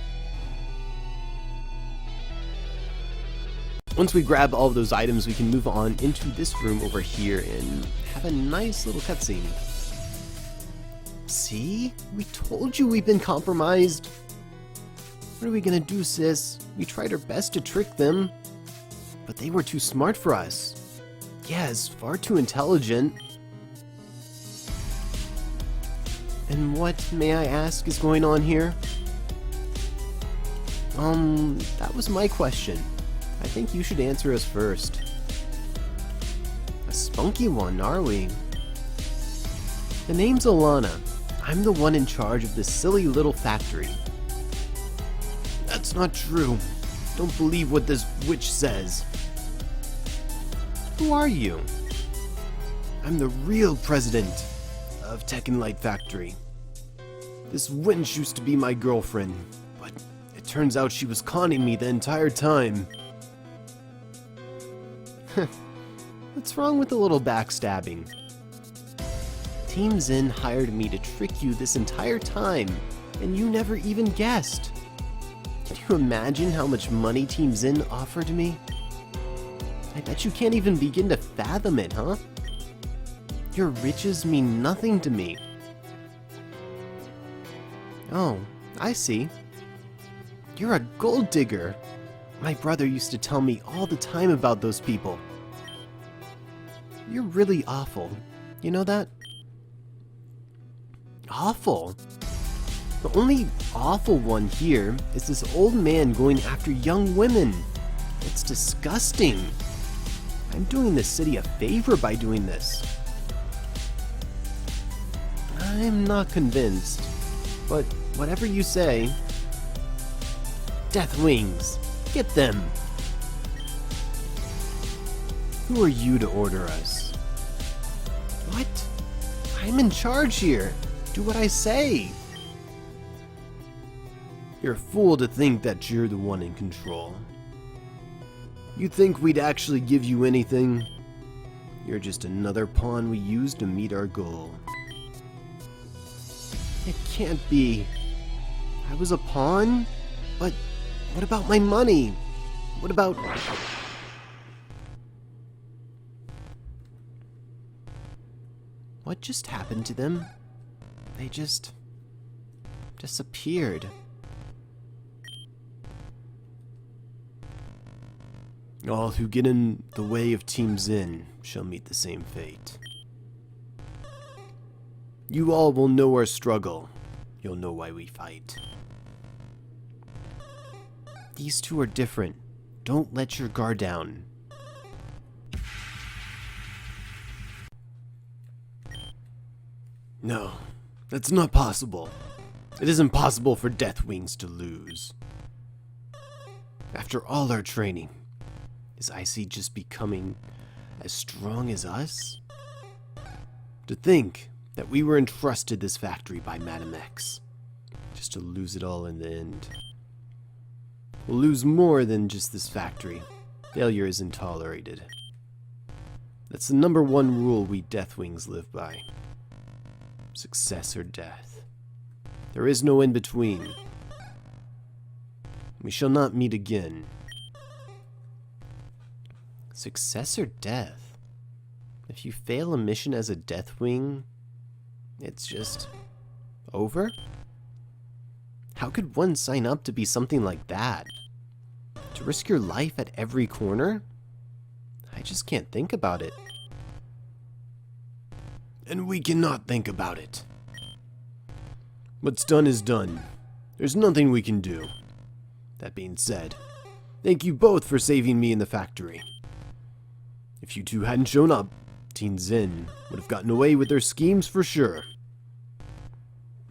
Once we grab all of those items, we can move on into this room over here and have a nice little cutscene. See? We told you we've been compromised. What are we gonna do, sis? We tried our best to trick them, but they were too smart for us. Yes, far too intelligent. And what, may I ask, is going on here? That was my question. I think you should answer us first. A spunky one, are we? The name's Alana. I'm the one in charge of this silly little factory. That's not true. Don't believe what this witch says. Who are you? I'm the real president of Tecanlite Factory. This wench used to be my girlfriend, but it turns out she was conning me the entire time. What's wrong with a little backstabbing? Team Zen hired me to trick you this entire time, and you never even guessed. Can you imagine how much money Team Zen offered me? I bet you can't even begin to fathom it, huh? Your riches mean nothing to me. Oh, I see. You're a gold digger. My brother used to tell me all the time about those people. You're really awful. You know that? Awful? The only awful one here is this old man going after young women. It's disgusting. I'm doing the city a favor by doing this. I'm not convinced, but whatever you say. Death Wings, get them. Who are you to order us? What? I'm in charge here. Do what I say. You're a fool to think that you're the one in control. You think we'd actually give you anything? You're just another pawn we use to meet our goal. It can't be. I was a pawn? But what about my money? What about... What just happened to them? They just... disappeared. All who get in the way of Team Zen shall meet the same fate. You all will know our struggle. You'll know why we fight. These two are different. Don't let your guard down. No, that's not possible. It is impossible for Death Wings to lose. After all our training, is Icy just becoming as strong as us? To think that we were entrusted this factory by Madam X, just to lose it all in the end. We'll lose more than just this factory. Failure isn't tolerated. That's the #1 rule we Deathwings live by. Success or death. There is no in between. We shall not meet again. Success or death? If you fail a mission as a Deathwing, it's just over? How could one sign up to be something like that? To risk your life at every corner? I just can't think about it. And we cannot think about it. What's done is done. There's nothing we can do. That being said, thank you both for saving me in the factory. If you two hadn't shown up, Team Zen would have gotten away with their schemes for sure.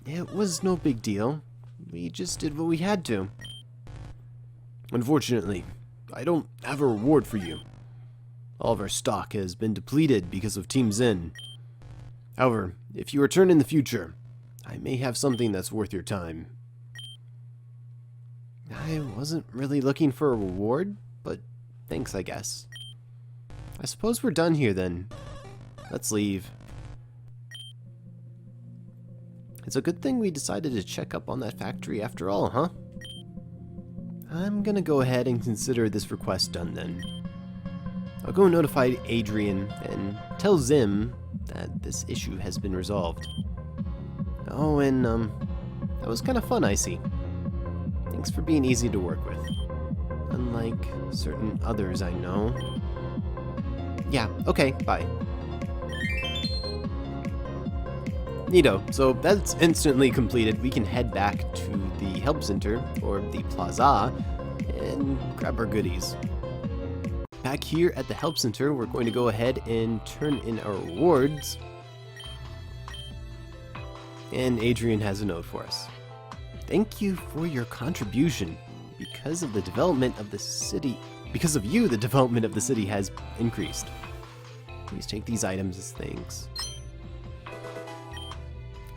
It was no big deal. We just did what we had to. Unfortunately, I don't have a reward for you. All of our stock has been depleted because of Team Zen. However, if you return in the future, I may have something that's worth your time. I wasn't really looking for a reward, but thanks, I guess. I suppose we're done here then. Let's leave. It's a good thing we decided to check up on that factory after all, huh? I'm gonna go ahead and consider this request done then. I'll go notify Adrian and tell Zim that this issue has been resolved. Oh, and, that was kind of fun, I see. Thanks for being easy to work with. Unlike certain others I know. Yeah, okay, bye. Neato, so that's instantly completed. We can head back to the Help Center, or the Plaza, and grab our goodies. Back here at the Help Center, we're going to go ahead and turn in our rewards. And Adrian has a note for us. Thank you for your contribution. Because of the development of the city, because of you, the development of the city has increased. Please take these items as thanks.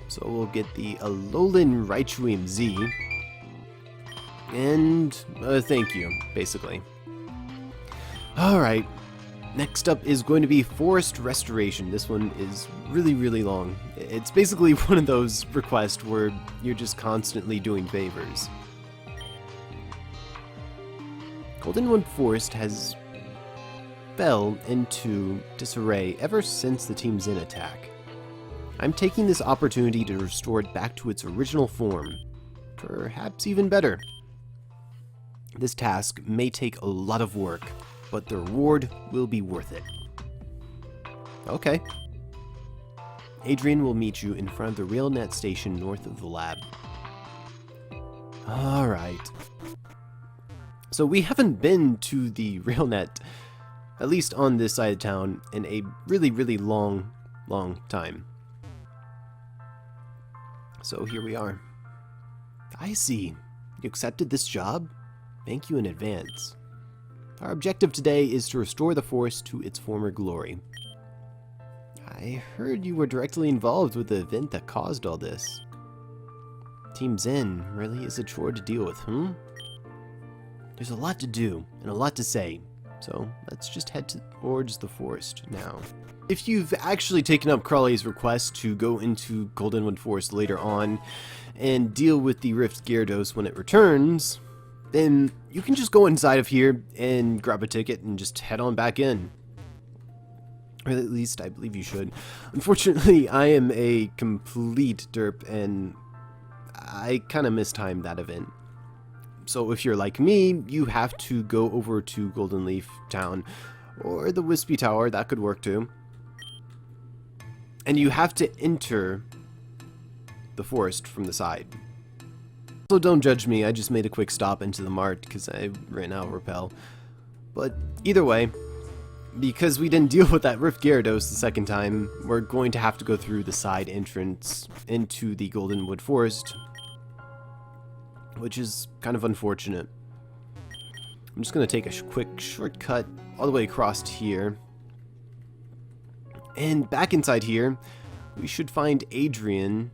So we'll get the Alolan Rejuvenation-Z. And thank you, basically. Alright, next up is going to be Forest Restoration. This one is really, really long. It's basically one of those requests where you're just constantly doing favors. Goldenwood Forest has fell into disarray ever since the Team Zen attack. I'm taking this opportunity to restore it back to its original form. Perhaps even better. This task may take a lot of work, but the reward will be worth it. Okay. Adrian will meet you in front of the RailNet station north of the lab. Alright. So we haven't been to the RailNet, at least on this side of town, in a really, really long time. So here we are. I see. You accepted this job? Thank you in advance. Our objective today is to restore the forest to its former glory. I heard you were directly involved with the event that caused all this. Team Zen really is a chore to deal with, hmm? There's a lot to do, and a lot to say, so let's just head towards the forest now. If you've actually taken up Crawley's request to go into Goldenwood Forest later on and deal with the Rift Gyarados when it returns, then you can just go inside of here and grab a ticket and just head on back in. Or at least I believe you should. Unfortunately, I am a complete derp and I kind of mistimed that event. So if you're like me, you have to go over to Golden Leaf Town or the Wispy Tower, that could work too. And you have to enter the forest from the side. So don't judge me, I just made a quick stop into the mart because I ran out of repel. But either way, because we didn't deal with that Rift Gyarados the second time, we're going to have to go through the side entrance into the Goldenwood Forest, which is kind of unfortunate. I'm just going to take a quick shortcut all the way across here. And back inside here, we should find Adrian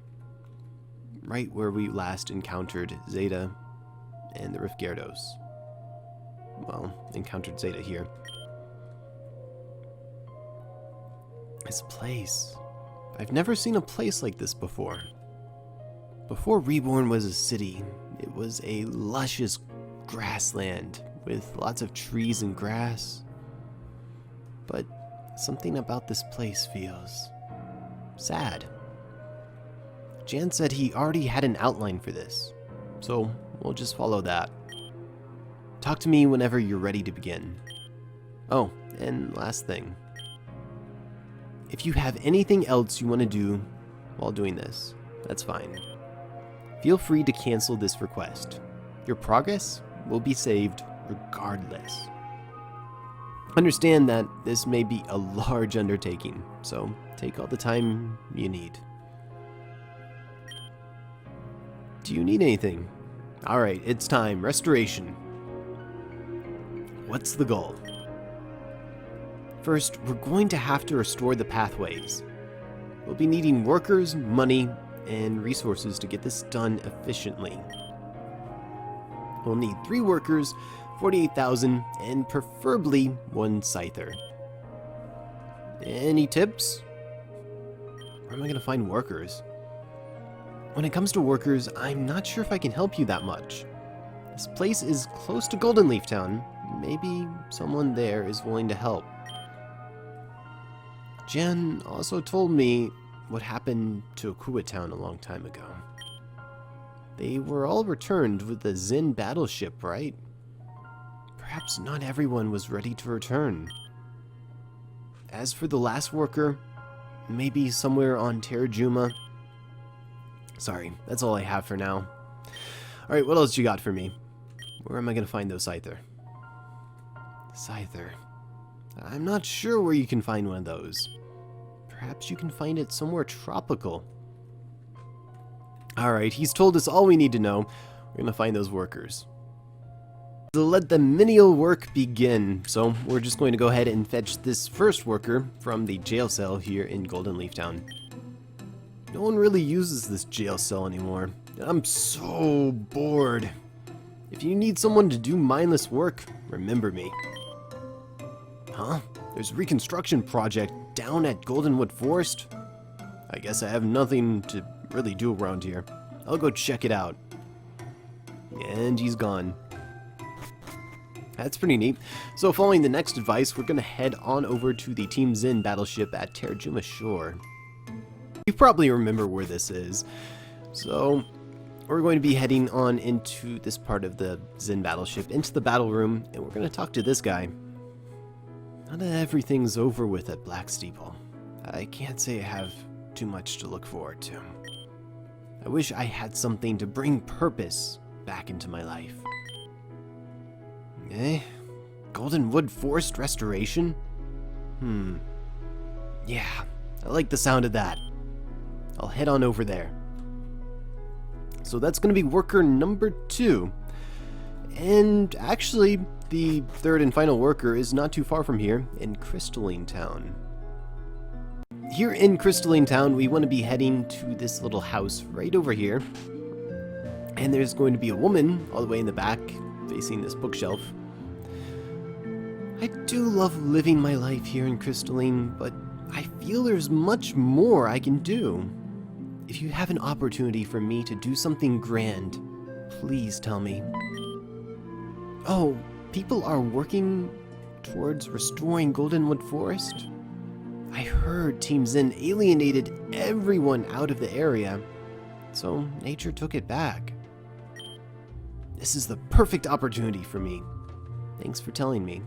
right where we last encountered Zeta and the Rift Gyarados. Well, encountered Zeta here. This place. I've never seen a place like this before. Before Reborn was a city, it was a luscious grassland with lots of trees and grass. But something about this place feels sad. Jan said he already had an outline for this, so we'll just follow that. Talk to me whenever you're ready to begin. Oh, and last thing. If you have anything else you want to do while doing this, that's fine. Feel free to cancel this request. Your progress will be saved regardless. Understand that this may be a large undertaking, so take all the time you need. Do you need anything? Alright, it's time. Restoration. What's the goal? First, we're going to have to restore the pathways. We'll be needing workers, money, and resources to get this done efficiently. We'll need 3 workers, 48,000, and preferably 1 Scyther. Any tips? Where am I going to find workers? When it comes to workers, I'm not sure if I can help you that much. This place is close to Golden Leaf Town. Maybe someone there is willing to help. Jen also told me what happened to Akua Town a long time ago. They were all returned with the Zen battleship, right? Perhaps not everyone was ready to return. As for the last worker, maybe somewhere on Terrajuma. Sorry, that's all I have for now. Alright, what else you got for me? Where am I going to find those Scyther? Scyther. I'm not sure where you can find one of those. Perhaps you can find it somewhere tropical. Alright, he's told us all we need to know. We're going to find those workers. So let the menial work begin. So we're just going to go ahead and fetch this first worker from the jail cell here in Golden Leaf Town. No one really uses this jail cell anymore. I'm so bored. If you need someone to do mindless work, remember me. Huh? There's a reconstruction project down at Goldenwood Forest? I guess I have nothing to really do around here. I'll go check it out. And he's gone. That's pretty neat. So following the next advice, we're going to head on over to the Team Zen battleship at Terrajuma Shore. You probably remember where this is. So we're going to be heading on into this part of the Zen battleship, into the battle room, and we're going to talk to this guy. Not everything's over with at Black Steeple. I can't say I have too much to look forward to. I wish I had something to bring purpose back into my life. Goldenwood Forest restoration? Yeah, I like the sound of that. I'll head on over there. So that's going to be worker number 2. And actually, the third and final worker is not too far from here in Crystalline Town. Here in Crystalline Town, we want to be heading to this little house right over here. And there's going to be a woman all the way in the back facing this bookshelf. I do love living my life here in Crystalline, but I feel there's much more I can do. If you have an opportunity for me to do something grand, please tell me. Oh, people are working towards restoring Goldenwood Forest? I heard Team Zen alienated everyone out of the area, so nature took it back. This is the perfect opportunity for me. Thanks for telling me.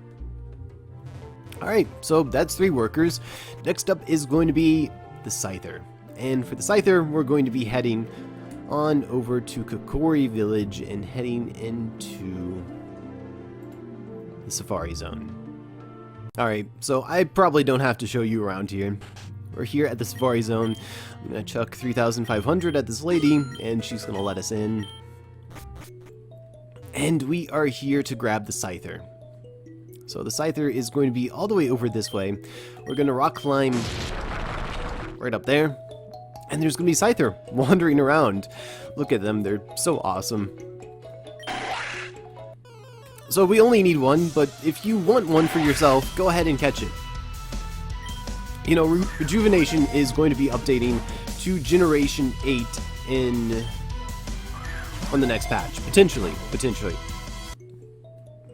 Alright, so that's 3 workers. Next up is going to be the Scyther. And for the Scyther, we're going to be heading on over to Kokori Village and heading into the Safari Zone. Alright, so I probably don't have to show you around here. We're here at the Safari Zone. I'm going to chuck 3,500 at this lady, and she's going to let us in. And we are here to grab the Scyther. So the Scyther is going to be all the way over this way. We're going to rock climb right up there. And there's going to be Scyther wandering around. Look at them, they're so awesome. So we only need one, but if you want one for yourself, go ahead and catch it. You know, Rejuvenation is going to be updating to Generation 8 on the next patch. Potentially.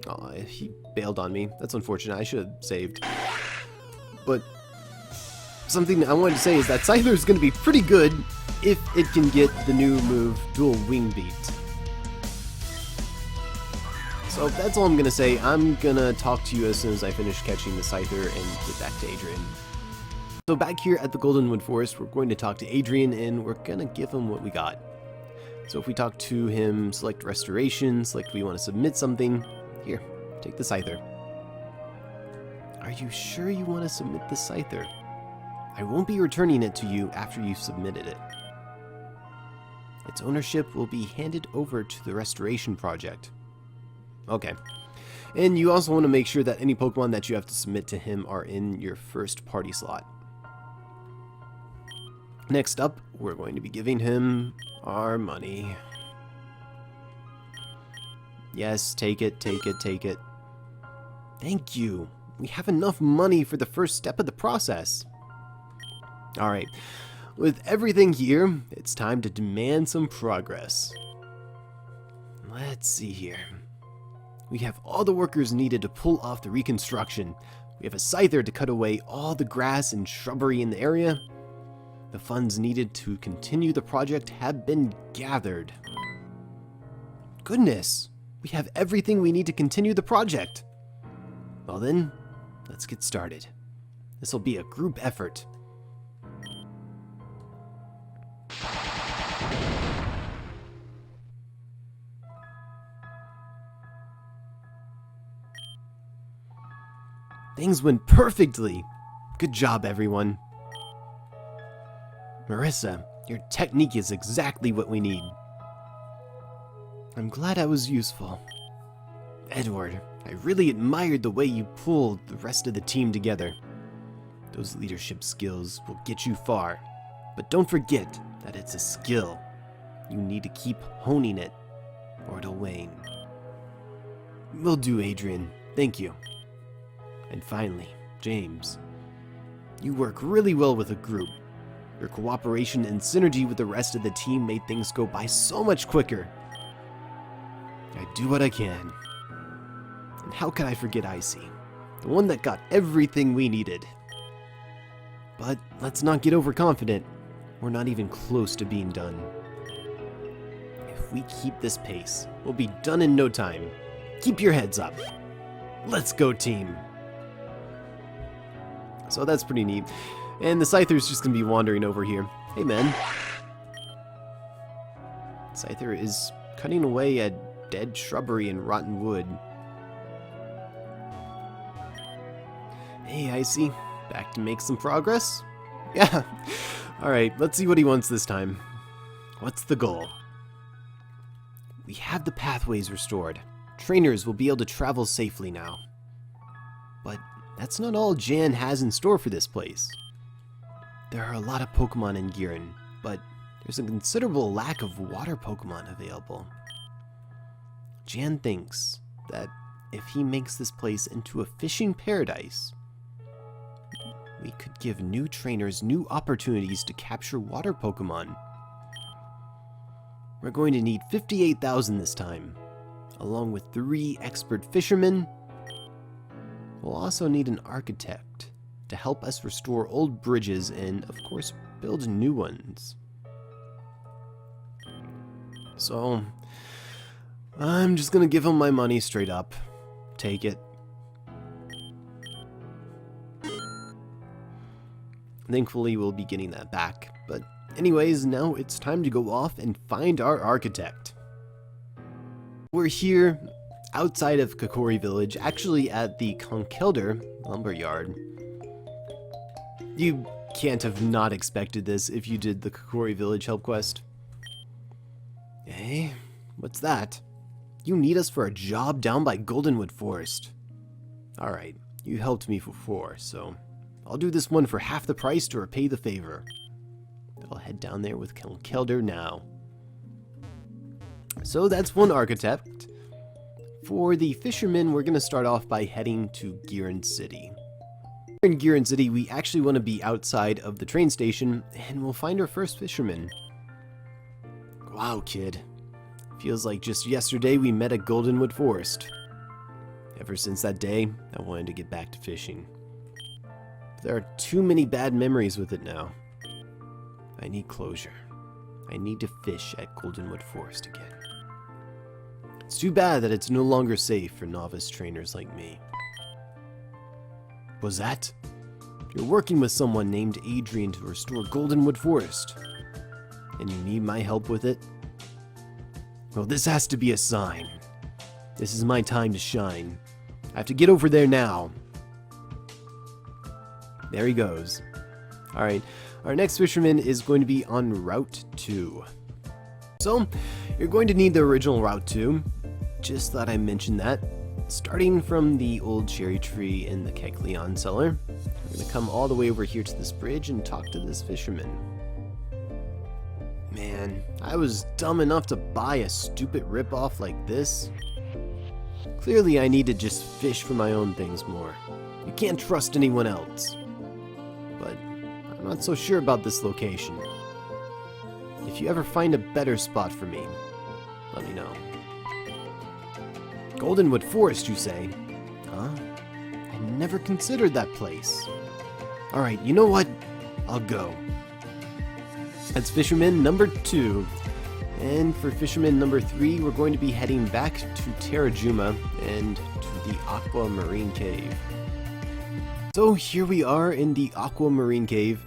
Aw, he bailed on me. That's unfortunate. I should have saved. But something I wanted to say is that Scyther is going to be pretty good if it can get the new move Dual Wing Beat. So that's all I'm going to say. I'm going to talk to you as soon as I finish catching the Scyther and get back to Adrian. So back here at the Goldenwood Forest, we're going to talk to Adrian and we're going to give him what we got. So if we talk to him, select Restoration, select we want to submit something. Here, take the Scyther. Are you sure you want to submit the Scyther? I won't be returning it to you after you've submitted it. Its ownership will be handed over to the Restoration Project. Okay. And you also want to make sure that any Pokemon that you have to submit to him are in your first party slot. Next up, we're going to be giving him our money. Yes, take it. Thank you. We have enough money for the first step of the process. Alright, with everything here, it's time to demand some progress. Let's see here. We have all the workers needed to pull off the reconstruction. We have a Scyther to cut away all the grass and shrubbery in the area. The funds needed to continue the project have been gathered. Goodness, we have everything we need to continue the project. Well then, let's get started. This will be a group effort. Things went perfectly. Good job, everyone. Marissa, your technique is exactly what we need. I'm glad I was useful. Edward, I really admired the way you pulled the rest of the team together. Those leadership skills will get you far, but don't forget that it's a skill. You need to keep honing it, or it'll wane. Will do, Adrian. Thank you. And finally, James. You work really well with a group. Your cooperation and synergy with the rest of the team made things go by so much quicker. I do what I can. And how can I forget Icy, the one that got everything we needed? But let's not get overconfident. We're not even close to being done. If we keep this pace, we'll be done in no time. Keep your heads up. Let's go, team. So that's pretty neat. And the Scyther's just gonna be wandering over here. Hey, man. Scyther is cutting away at dead shrubbery and rotten wood. Hey, Icy. Back to make some progress? Yeah. Alright, let's see what he wants this time. What's the goal? We have the pathways restored. Trainers will be able to travel safely now. But that's not all Jan has in store for this place. There are a lot of Pokemon in Gearen, but there's a considerable lack of water Pokemon available. Jan thinks that if he makes this place into a fishing paradise, we could give new trainers new opportunities to capture water Pokemon. We're going to need 58,000 this time, along with 3 expert fishermen. We'll also need an architect to help us restore old bridges and, of course, build new ones. So, I'm just gonna give him my money straight up. Take it. Thankfully, we'll be getting that back. But anyways, now it's time to go off and find our architect. We're here outside of Kokori Village, actually at the Conkeldurr Lumberyard. You can't have not expected this if you did the Kokori Village help quest. Hey, what's that? You need us for a job down by Goldenwood Forest. Alright, you helped me before, so I'll do this one for half the price to repay the favor. I'll head down there with Conkeldurr now. So that's one architect. For the fishermen, we're going to start off by heading to Gearen City. In Gearen City, we actually want to be outside of the train station, and we'll find our first fisherman. Wow, kid. Feels like just yesterday we met at Goldenwood Forest. Ever since that day, I wanted to get back to fishing. But there are too many bad memories with it now. I need closure. I need to fish at Goldenwood Forest again. It's too bad that it's no longer safe for novice trainers like me. Was that? You're working with someone named Adrian to restore Goldenwood Forest. And you need my help with it? Well, this has to be a sign. This is my time to shine. I have to get over there now. There he goes. Alright, our next fisherman is going to be on Route 2. So, you're going to need the original Route 2. Just thought I mentioned that. Starting from the old cherry tree in the Kecleon cellar, we're going to come all the way over here to this bridge and talk to this fisherman. Man, I was dumb enough to buy a stupid ripoff like this. Clearly I need to just fish for my own things more. You can't trust anyone else. But I'm not so sure about this location. If you ever find a better spot for me, let me know. Goldenwood Forest, you say? Huh? I never considered that place. Alright, you know what? I'll go. That's Fisherman number 2. And for Fisherman number 3, we're going to be heading back to Terrajuma and to the Aquamarine Cave. So here we are in the Aquamarine Cave.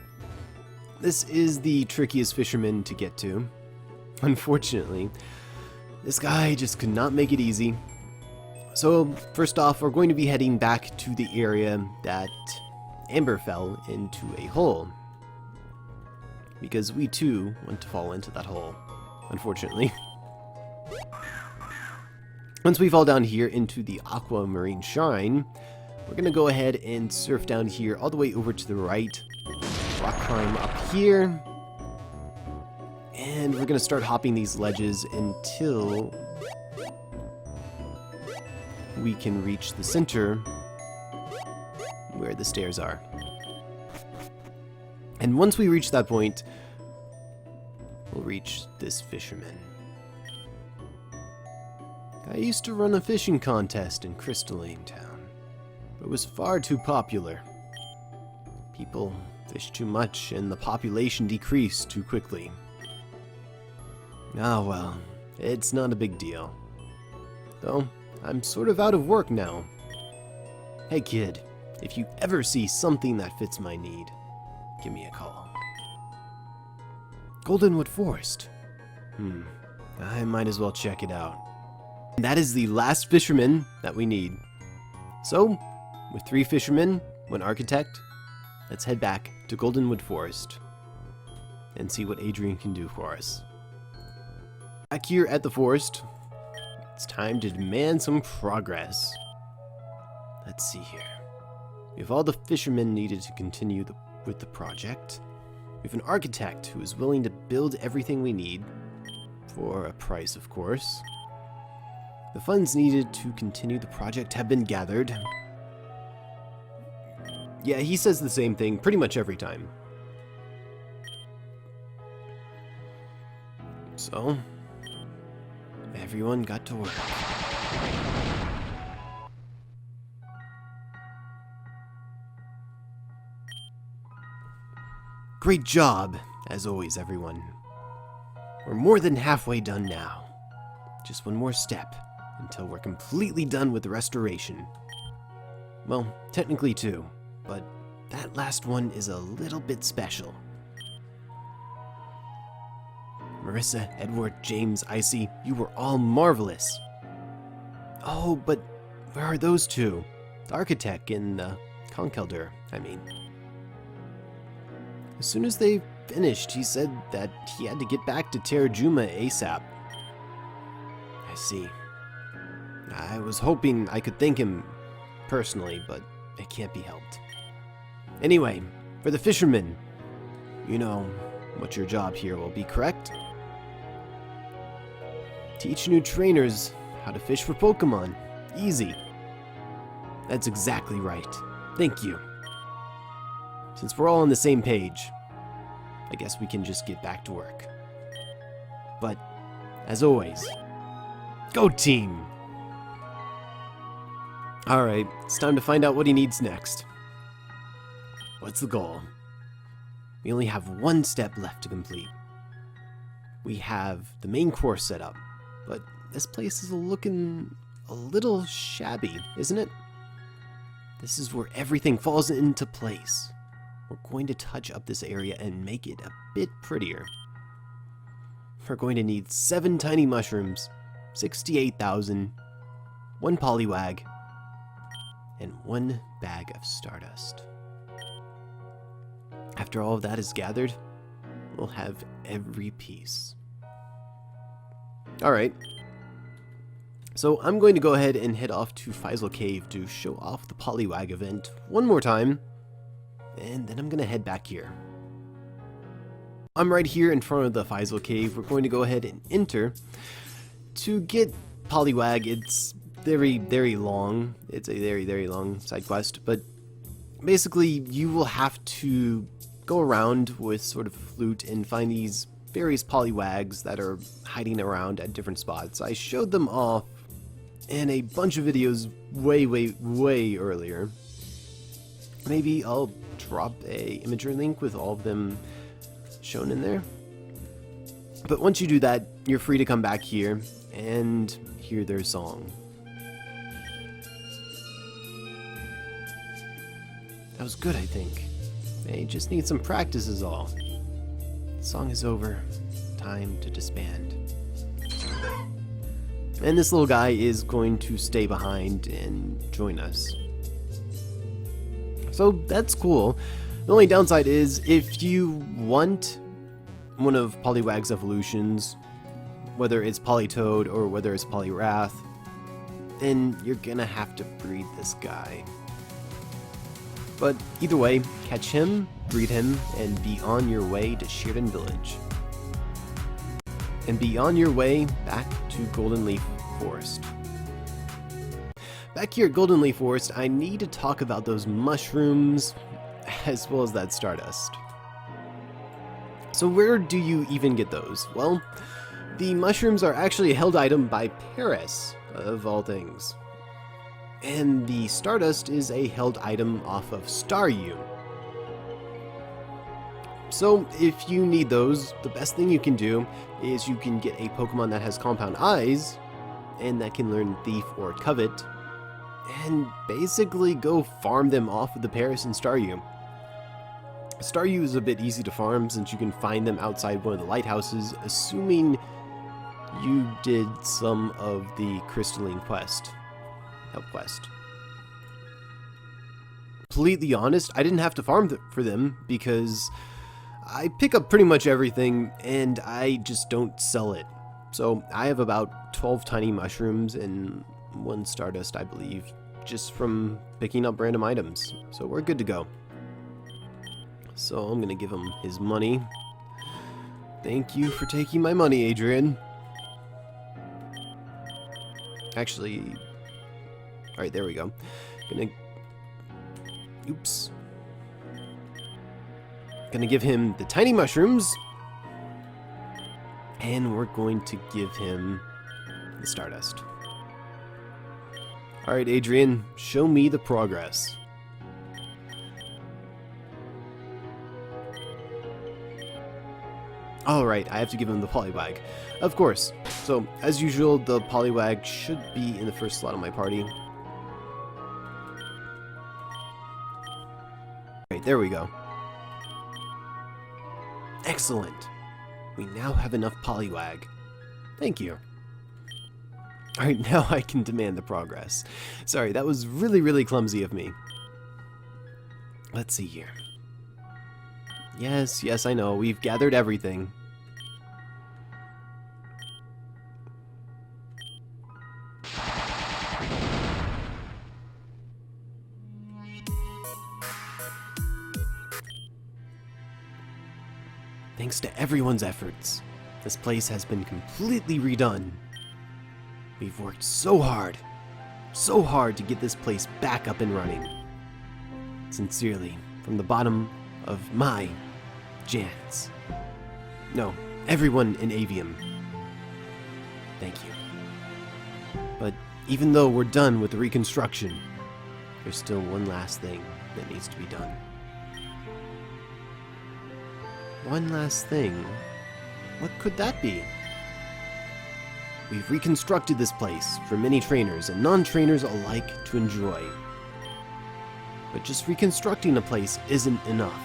This is the trickiest fisherman to get to. Unfortunately, this guy just could not make it easy. So first off, we're going to be heading back to the area that Amber fell into a hole. Because we too want to fall into that hole, unfortunately. Once we fall down here into the Aquamarine Shrine, we're going to go ahead and surf down here all the way over to the right. Rock climb up here. And we're going to start hopping these ledges until we can reach the center where the stairs are. And once we reach that point, we'll reach this fisherman. I used to run a fishing contest in Crystalline Town. It was far too popular. People fished too much and the population decreased too quickly. Ah well, it's not a big deal. Though, I'm sort of out of work now. Hey kid, if you ever see something that fits my need, give me a call. Goldenwood Forest. I might as well check it out. That is the last fisherman that we need. So, with 3 fishermen, 1 architect, let's head back to Goldenwood Forest and see what Adrian can do for us. Back here at the forest, it's time to demand some progress. Let's see here. We have all the fishermen needed to continue with the project. We have an architect who is willing to build everything we need, for a price of course. The funds needed to continue the project have been gathered. Yeah, he says the same thing pretty much every time. So, everyone got to work. Great job, as always, everyone. We're more than halfway done now. Just one more step until we're completely done with the restoration. Well, technically 2, but that last one is a little bit special. Marissa, Edward, James, Icy, you were all marvelous. Oh, but where are those 2? The architect and the Conkelder, I mean. As soon as they finished, he said that he had to get back to Terrajuma ASAP. I see. I was hoping I could thank him personally, but it can't be helped. Anyway, for the fishermen, you know what your job here will be, correct? Teach new trainers how to fish for Pokemon. Easy. That's exactly right. Thank you. Since we're all on the same page, I guess we can just get back to work. But, as always, go team! Alright, it's time to find out what he needs next. What's the goal? We only have 1 step left to complete. We have the main course set up, but this place is looking a little shabby, isn't it? This is where everything falls into place. We're going to touch up this area and make it a bit prettier. We're going to need 7 tiny mushrooms, 68,000, 1 Poliwag, and 1 bag of Stardust. After all of that is gathered, we'll have every piece. Alright. So I'm going to go ahead and head off to Faisal Cave to show off the Poliwag event one more time. And then I'm going to head back here. I'm right here in front of the Faisal Cave. We're going to go ahead and enter. To get Poliwag, it's very, very long. It's a very, very long side quest. But basically, you will have to go around with sort of flute and find these various Poliwags that are hiding around at different spots. I showed them off in a bunch of videos way earlier. Maybe I'll drop a imagery link with all of them shown in there. But once you do that, you're free to come back here and hear their song. That was good, I think. They just need some practice is all. The song is over. Time to disband. And this little guy is going to stay behind and join us. So that's cool. The only downside is if you want one of Poliwag's evolutions, whether it's Politoed or whether it's Poliwrath, then you're gonna have to breed this guy. But either way, catch him, breed him, and be on your way to Gearen Village. And be on your way back to Golden Leaf Forest. Back here at Golden Leaf Forest, I need to talk about those mushrooms, as well as that Stardust. So where do you even get those? Well, the mushrooms are actually a held item by Paris, of all things. And the Stardust is a held item off of Staryu. So if you need those, the best thing you can do is you can get a Pokemon that has compound eyes, and that can learn Thief or Covet, and basically go farm them off of the Paris and Staryu. Staryu is a bit easy to farm since you can find them outside one of the lighthouses, assuming you did some of the Crystalline quest. Help quest. Completely honest, I didn't have to farm for them because I pick up pretty much everything and I just don't sell it. So I have about 12 tiny mushrooms and 1 Stardust, I believe, just from picking up random items. So we're good to go. So I'm gonna give him his money. Thank you for taking my money, Adrian. Actually, alright, there we go. Oops. Gonna give him the tiny mushrooms. And we're going to give him the Stardust. Alright, Adrian, show me the progress. Alright, I have to give him the Poliwag. Of course. So, as usual, the Poliwag should be in the first slot of my party. Right, there we go. Excellent. We now have enough Poliwag. Thank you. Alright, now I can demand the progress. Sorry, that was really clumsy of me. Let's see here. Yes, I know. We've gathered everything. Thanks to everyone's efforts, this place has been completely redone. We've worked so hard to get this place back up and running. Sincerely, from the bottom of my Jans. No, everyone in Avium. Thank you. But even though we're done with the reconstruction, there's still one last thing that needs to be done. One last thing? What could that be? We've reconstructed this place for many trainers and non-trainers alike to enjoy. But just reconstructing a place isn't enough.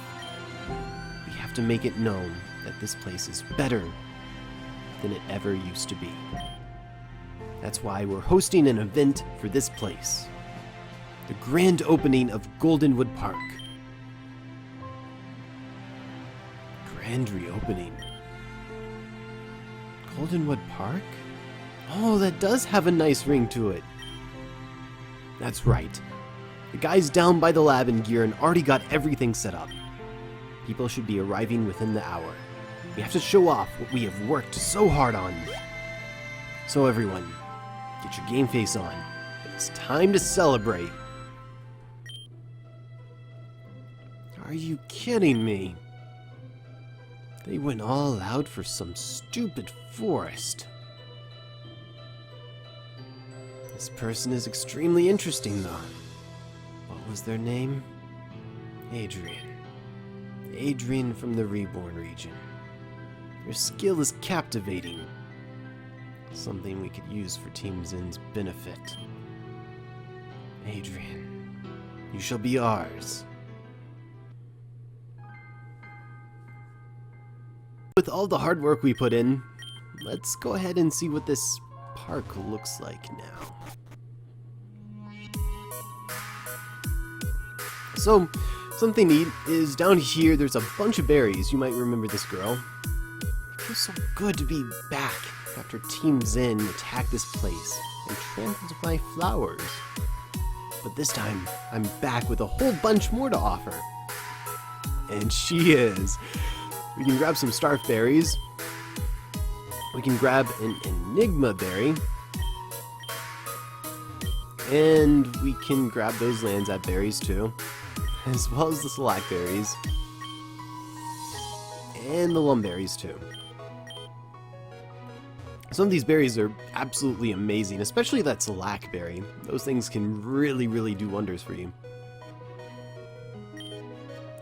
We have to make it known that this place is better than it ever used to be. That's why we're hosting an event for this place. The grand opening of Goldenwood Park. Grand reopening. Goldenwood Park? Oh, that does have a nice ring to it. That's right. The guys down by the lab in Gearen already got everything set up. People should be arriving within the hour. We have to show off what we have worked so hard on. So everyone, get your game face on. It's time to celebrate. Are you kidding me? They went all out for some stupid forest. This person is extremely interesting, though. What was their name? Adrian. Adrian from the Reborn region. Your skill is captivating. Something we could use for Team Zin's benefit. Adrian, you shall be ours. With all the hard work we put in, let's go ahead and see what this park looks like now. So, something neat is down here there's a bunch of berries. You might remember this girl. It feels so good to be back after Team Zen attacked this place and trampled my flowers. But this time, I'm back with a whole bunch more to offer. And she is. We can grab some Starf berries. We can grab an Enigma berry. And we can grab those Landsat berries too, as well as the Slack berries. And the Lum berries too. Some of these berries are absolutely amazing, especially that Slack berry. Those things can really do wonders for you.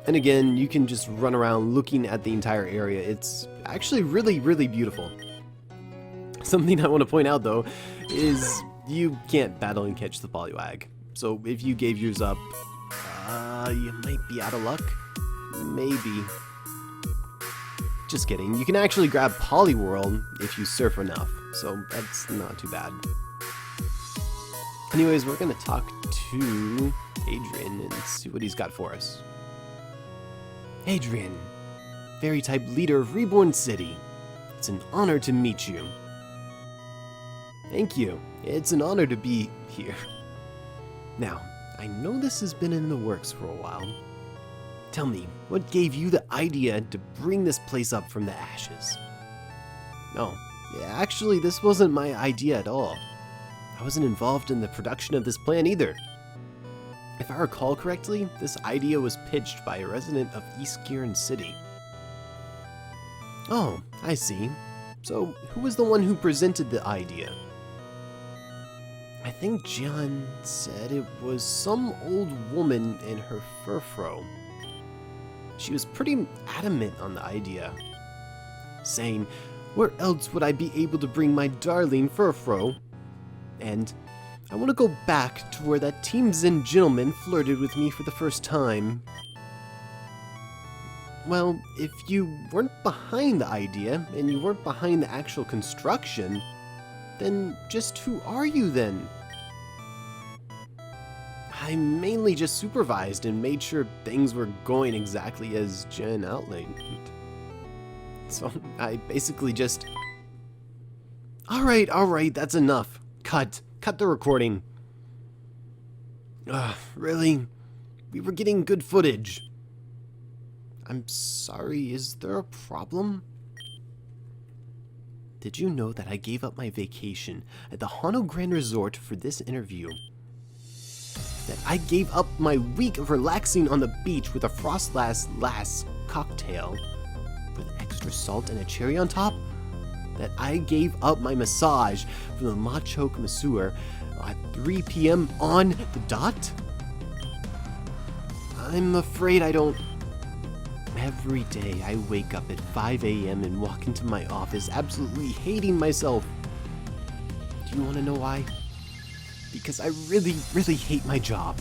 And again, you can just run around looking at the entire area. It's actually really beautiful. Something I want to point out though is you can't battle and catch the Poliwag. So if you gave yours up, you might be out of luck. Maybe. Just kidding. You can actually grab Poliwhirl if you surf enough, so that's not too bad. Anyways, we're going to talk to Adrian and see what he's got for us. Adrian, Fairy type leader of Reborn City. It's an honor to meet you. Thank you. It's an honor to be here. Now, I know this has been in the works for a while. Tell me, what gave you the idea to bring this place up from the ashes? No, actually, this wasn't my idea at all. I wasn't involved in the production of this plan either. If I recall correctly, this idea was pitched by a resident of East Gearen City. Oh, I see. So, who was the one who presented the idea? I think John said it was some old woman in her furfro. She was pretty adamant on the idea, saying, where else would I be able to bring my darling furfro? And I want to go back to where that Team Zen gentleman flirted with me for the first time. Well, if you weren't behind the idea, and you weren't behind the actual construction, then just who are you then? I mainly just supervised and made sure things were going exactly as Jen outlined. So I basically just... Alright, that's enough. Cut the recording. Really? We were getting good footage. I'm sorry, is there a problem? Did you know that I gave up my vacation at the Hano Grand Resort for this interview? That I gave up my week of relaxing on the beach with a Frostlass cocktail with extra salt and a cherry on top? That I gave up my massage from the Machoke Masseur at 3 p.m. on the dot? I'm afraid I don't. Every day I wake up at 5 a.m. and walk into my office absolutely hating myself. Do you want to know why? Because I really hate my job.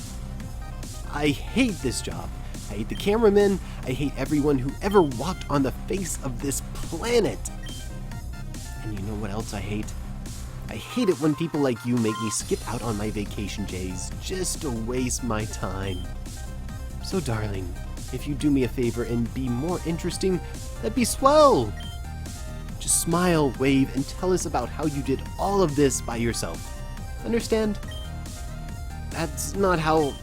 I hate this job. I hate the cameramen. I hate everyone who ever walked on the face of this planet. And you know what else I hate? I hate it when people like you make me skip out on my vacation days just to waste my time. So darling, if you do me a favor and be more interesting, that'd be swell. Just smile, wave, and tell us about how you did all of this by yourself. Understand? That's not how...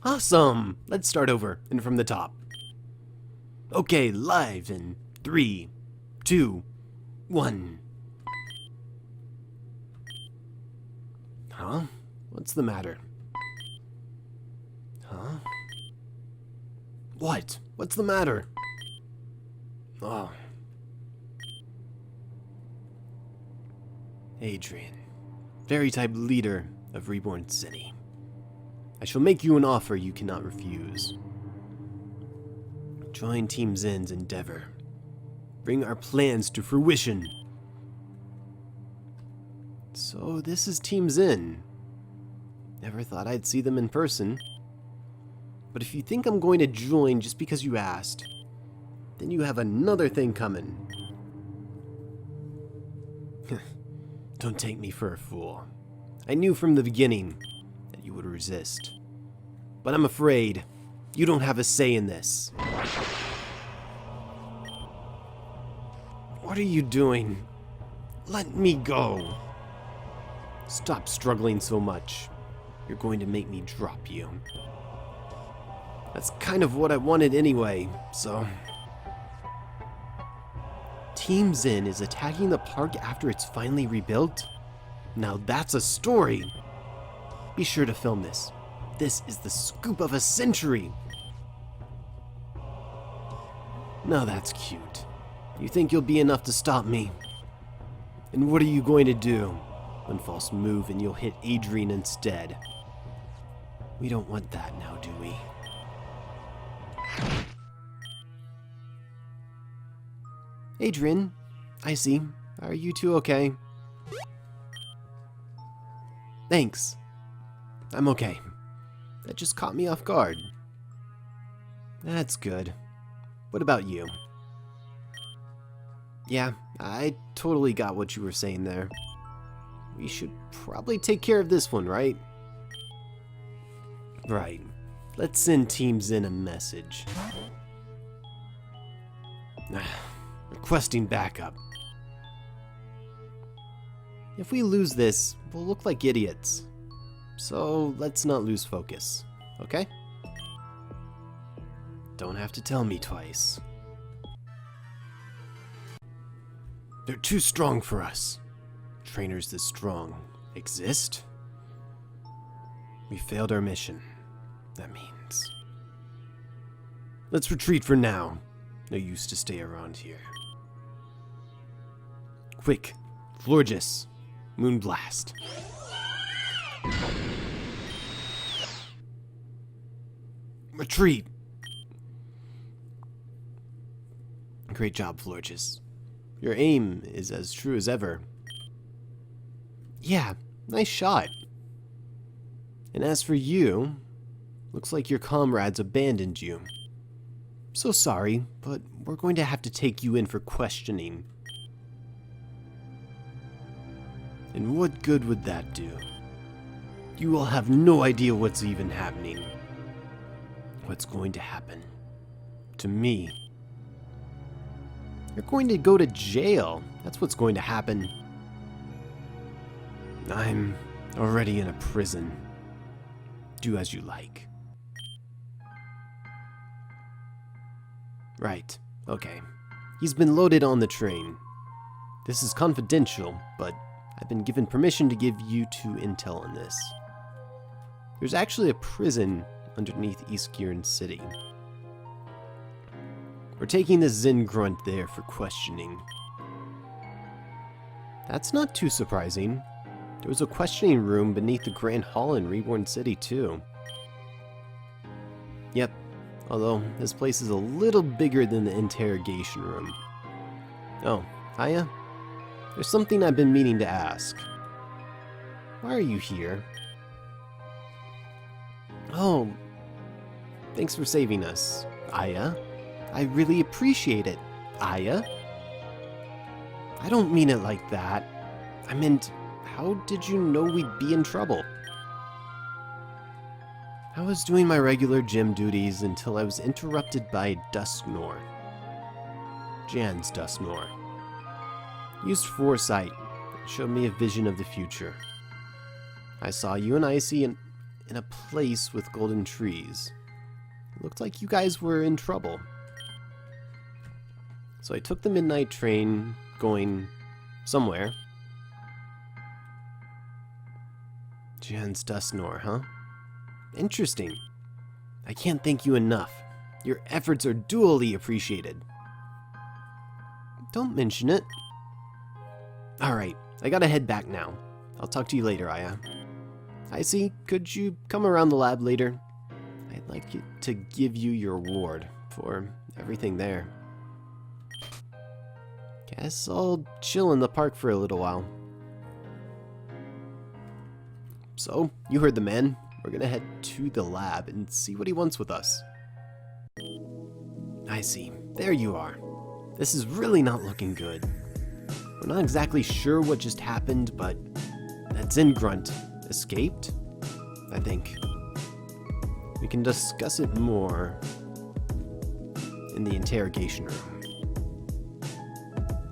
Awesome! Let's start over and from the top. Okay, live in 3, 2, 1. Huh? What's the matter? Huh? What? What's the matter? Oh. Adrian, Fairy type leader of Reborn City. I shall make you an offer you cannot refuse. Join Team Zen's endeavor bring our plans to fruition. So this is Team Zen. Never thought I'd see them in person. But if you think I'm going to join just because you asked, then you have another thing coming. Don't take me for a fool. I knew from the beginning that you would resist. But I'm afraid you don't have a say in this. What are you doing? Let me go. Stop struggling so much. You're going to make me drop you. That's kind of what I wanted anyway, so... Team Zen is attacking the park after it's finally rebuilt? Now that's a story! Be sure to film this. This is the scoop of a century! Now that's cute. You think you'll be enough to stop me? And what are you going to do? One false move and you'll hit Adrian instead. We don't want that now, do we? Adrian, I see. Are you two okay? Thanks. I'm okay. That just caught me off guard. That's good. What about you? Yeah, I totally got what you were saying there. We should probably take care of this one, right? Right. Let's send Team Zen a message. Requesting backup. If we lose this, we'll look like idiots. So let's not lose focus, okay? Don't have to tell me twice. They're too strong for us. Trainers this strong exist? We failed our mission. That means... Let's retreat for now. No use to stay around here. Quick, Florges, Moonblast. Retreat! Great job, Florges. Your aim is as true as ever. Yeah, nice shot. And as for you, looks like your comrades abandoned you. So sorry, but we're going to have to take you in for questioning. And what good would that do? You will have no idea what's even happening. What's going to happen to me? You're going to go to jail. That's what's going to happen. I'm already in a prison. Do as you like. Right, okay. He's been loaded on the train. This is confidential, but I've been given permission to give you two intel on this. There's actually a prison underneath East Gearen City. We're taking this Zen grunt there for questioning. That's not too surprising. There was a questioning room beneath the Grand Hall in Reborn City, too. Yep, although this place is a little bigger than the interrogation room. Oh, Aya? There's something I've been meaning to ask. Why are you here? Oh, thanks for saving us, Aya. I really appreciate it, Aya. I don't mean it like that. I meant, how did you know we'd be in trouble? I was doing my regular gym duties until I was interrupted by Dusknor. Jan's Dusknor. Used foresight, showed me a vision of the future. I saw you and Icy in a place with golden trees. It looked like you guys were in trouble. So I took the midnight train going somewhere. Jan's Dusknor, huh? Interesting. I can't thank you enough. Your efforts are duly appreciated. Don't mention it. Alright, I gotta head back now. I'll talk to you later, Aya. Icy, could you come around the lab later? I'd like to give you your award for everything there. Guess I'll chill in the park for a little while. So, you heard the man. We're gonna head to the lab and see what he wants with us. I see. There you are. This is really not looking good. We're not exactly sure what just happened, but that Zen grunt escaped, I think. We can discuss it more in the interrogation room.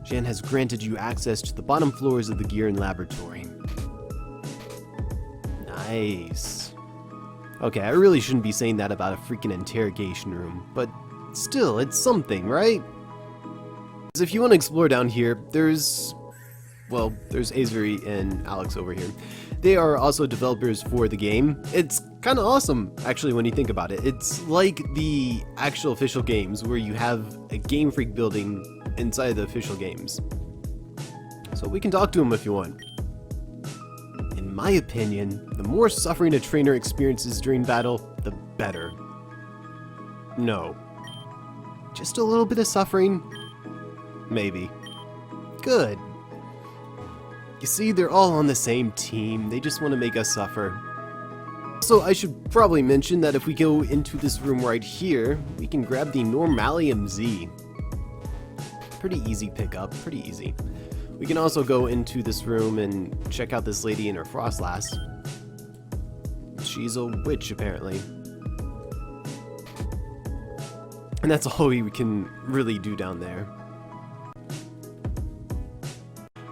Jan has granted you access to the bottom floors of the Gearen laboratory. Nice. Okay, I really shouldn't be saying that about a freaking interrogation room, but still, it's something, right? If you want to explore down here, there's Avery and Alex over here. They are also developers for the game. It's kind of awesome, actually, when you think about it. It's like the actual official games, where you have a Game Freak building inside the official games. So we can talk to them if you want. In my opinion, the more suffering a trainer experiences during battle, the better. No. Just a little bit of suffering? Maybe. Good. You see, they're all on the same team. They just want to make us suffer. So I should probably mention that if we go into this room right here, we can grab the Normalium-Z. Pretty easy pickup, pretty easy. We can also go into this room and check out this lady in her Frostlass. She's a witch, apparently. And that's all we can really do down there.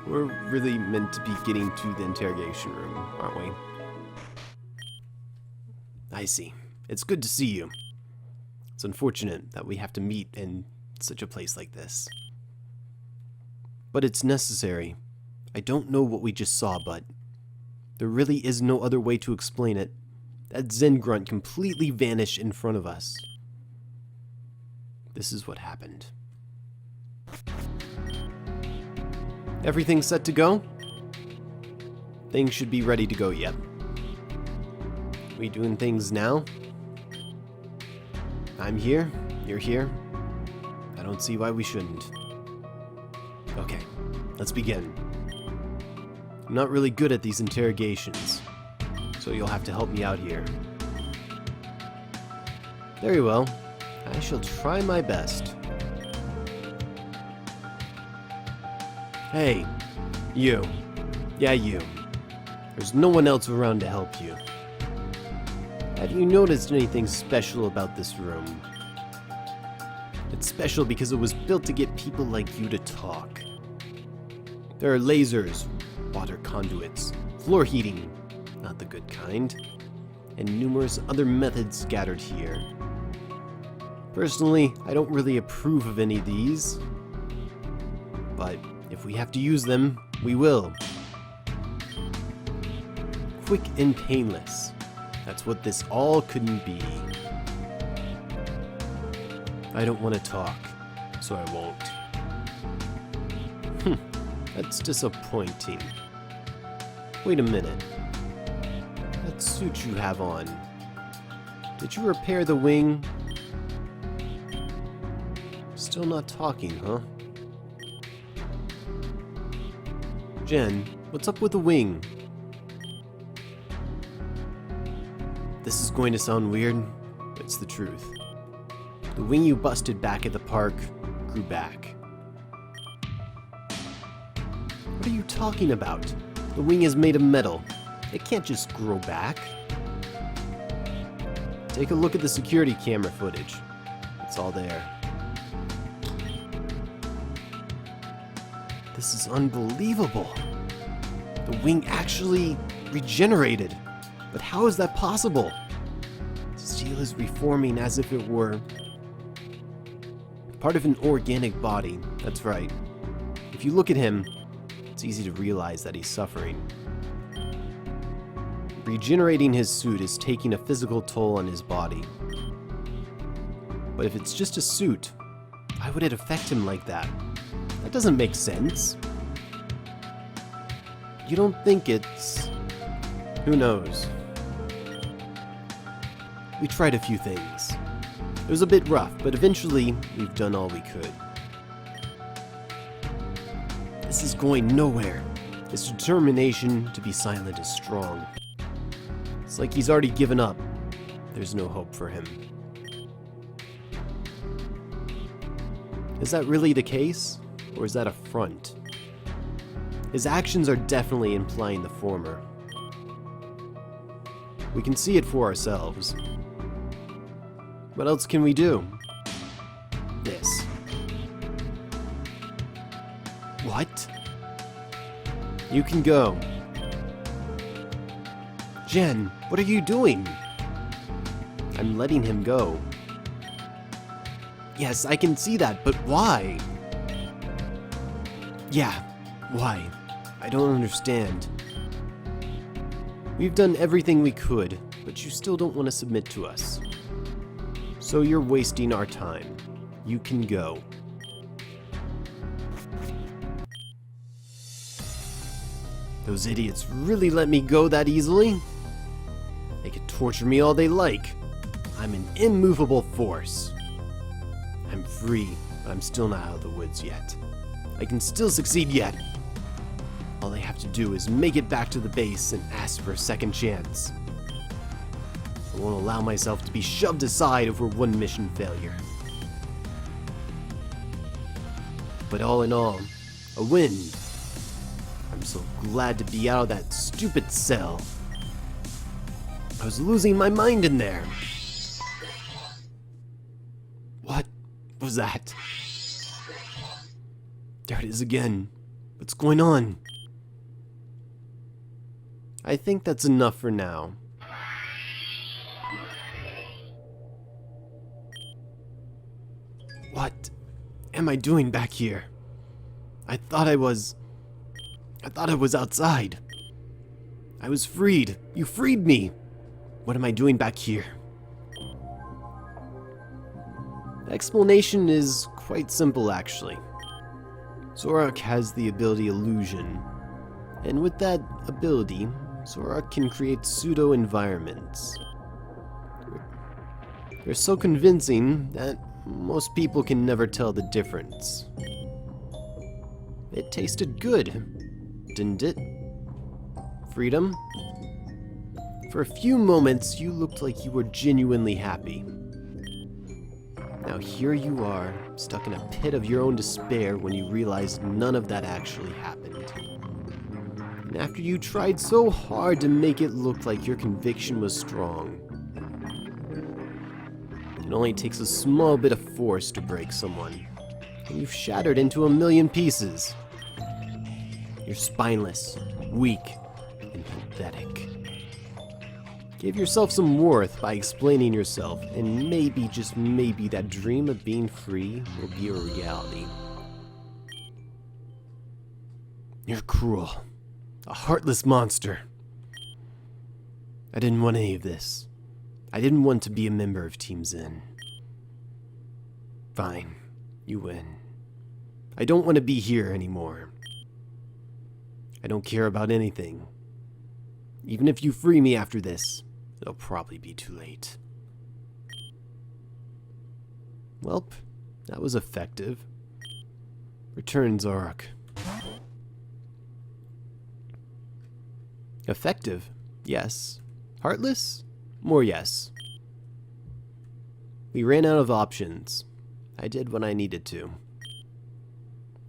We're really meant to be getting to the interrogation room, aren't we? I see. It's good to see you. It's unfortunate that we have to meet in such a place like this. But it's necessary. I don't know what we just saw, but there really is no other way to explain it. That Zen grunt completely vanished in front of us. This is what happened. Everything set to go? Things should be ready to go yet. We doing things now? I'm here, you're here. I don't see why we shouldn't. Okay, let's begin. I'm not really good at these interrogations, so you'll have to help me out here. Very well, I shall try my best. Hey, you. Yeah, you. There's no one else around to help you. Have you noticed anything special about this room? It's special because it was built to get people like you to talk. There are lasers, water conduits, floor heating, not the good kind, and numerous other methods scattered here. Personally, I don't really approve of any of these, but if we have to use them, we will. Quick and painless. That's what this all couldn't be. I don't want to talk, so I won't. That's disappointing. Wait a minute. That suit you have on. Did you repair the wing? Still not talking, huh? Jen, what's up with the wing? This is going to sound weird, but it's the truth. The wing you busted back at the park grew back. What are you talking about? The wing is made of metal. It can't just grow back. Take a look at the security camera footage. It's all there. This is unbelievable. The wing actually regenerated. But how is that possible? Steel is reforming as if it were part of an organic body. That's right. If you look at him, it's easy to realize that he's suffering. Regenerating his suit is taking a physical toll on his body. But if it's just a suit, why would it affect him like that? That doesn't make sense. You don't think it's... Who knows? We tried a few things. It was a bit rough, but eventually we've done all we could. This is going nowhere. His determination to be silent is strong. It's like he's already given up. There's no hope for him. Is that really the case? Or is that a front? His actions are definitely implying the former. We can see it for ourselves. What else can we do? This. What? You can go. Jen, what are you doing? I'm letting him go. Yes, I can see that, but why? Yeah, why? I don't understand. We've done everything we could, but you still don't want to submit to us. So you're wasting our time. You can go. Those idiots really let me go that easily? They could torture me all they like. I'm an immovable force. I'm free, but I'm still not out of the woods yet. I can still succeed yet. All they have to do is make it back to the base and ask for a second chance. I won't allow myself to be shoved aside over one mission failure. But all in all, a win. I'm so glad to be out of that stupid cell. I was losing my mind in there. What was that? There it is again. What's going on? I think that's enough for now. What am I doing back here? I thought I was outside. I was freed. You freed me. What am I doing back here? The explanation is quite simple, actually. Zoroark has the ability Illusion, and with that ability, Zoroark can create pseudo-environments. They're so convincing that most people can never tell the difference. It tasted good, didn't it? Freedom? For a few moments, you looked like you were genuinely happy. Now here you are, stuck in a pit of your own despair when you realized none of that actually happened. And after you tried so hard to make it look like your conviction was strong. It only takes a small bit of force to break someone, and you've shattered into a million pieces. You're spineless, weak, and pathetic. Give yourself some worth by explaining yourself, and maybe, just maybe, that dream of being free will be a reality. You're cruel. A heartless monster. I didn't want any of this. I didn't want to be a member of Team Zen. Fine. You win. I don't want to be here anymore. I don't care about anything. Even if you free me after this, it'll probably be too late. Welp, that was effective. Return Zoroark. Effective? Yes. Heartless? More yes. We ran out of options. I did what I needed to.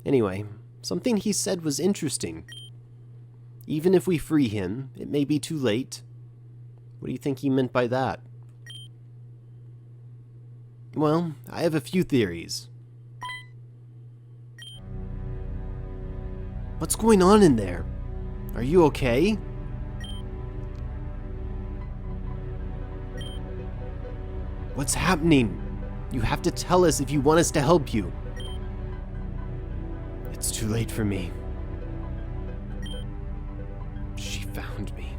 Anyway, something he said was interesting. Even if we free him, it may be too late. What do you think he meant by that? Well, I have a few theories. What's going on in there? Are you okay? What's happening? You have to tell us if you want us to help you. It's too late for me. She found me.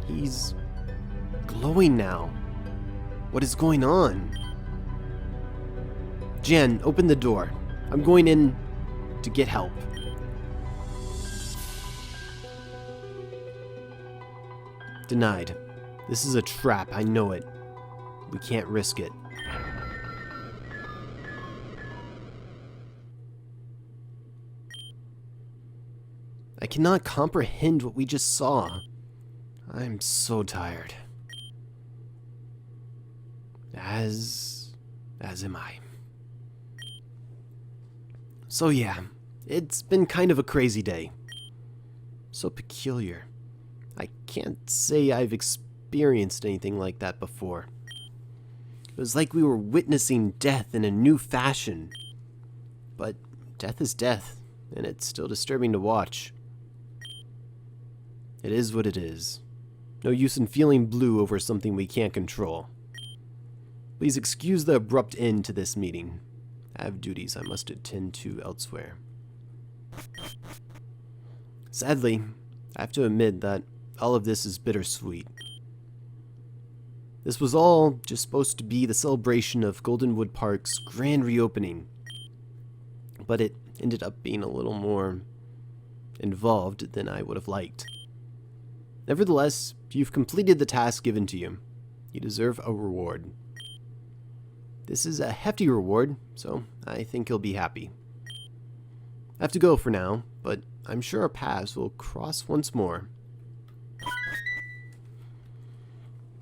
He's glowing now. What is going on? Jen, open the door. I'm going in to get help. Denied. This is a trap, I know it. We can't risk it. cannot comprehend what we just saw. I'm so tired. As am I. So yeah, it's been kind of a crazy day. So peculiar. I can't say I've experienced anything like that before. It was like we were witnessing death in a new fashion. But death is death, and it's still disturbing to watch. It is what it is. No use in feeling blue over something we can't control. Please excuse the abrupt end to this meeting. I have duties I must attend to elsewhere. Sadly, I have to admit that all of this is bittersweet. This was all just supposed to be the celebration of Goldenwood Park's grand reopening, but it ended up being a little more involved than I would have liked. Nevertheless, you've completed the task given to you. You deserve a reward. This is a hefty reward, so I think you'll be happy. I have to go for now, but I'm sure our paths will cross once more.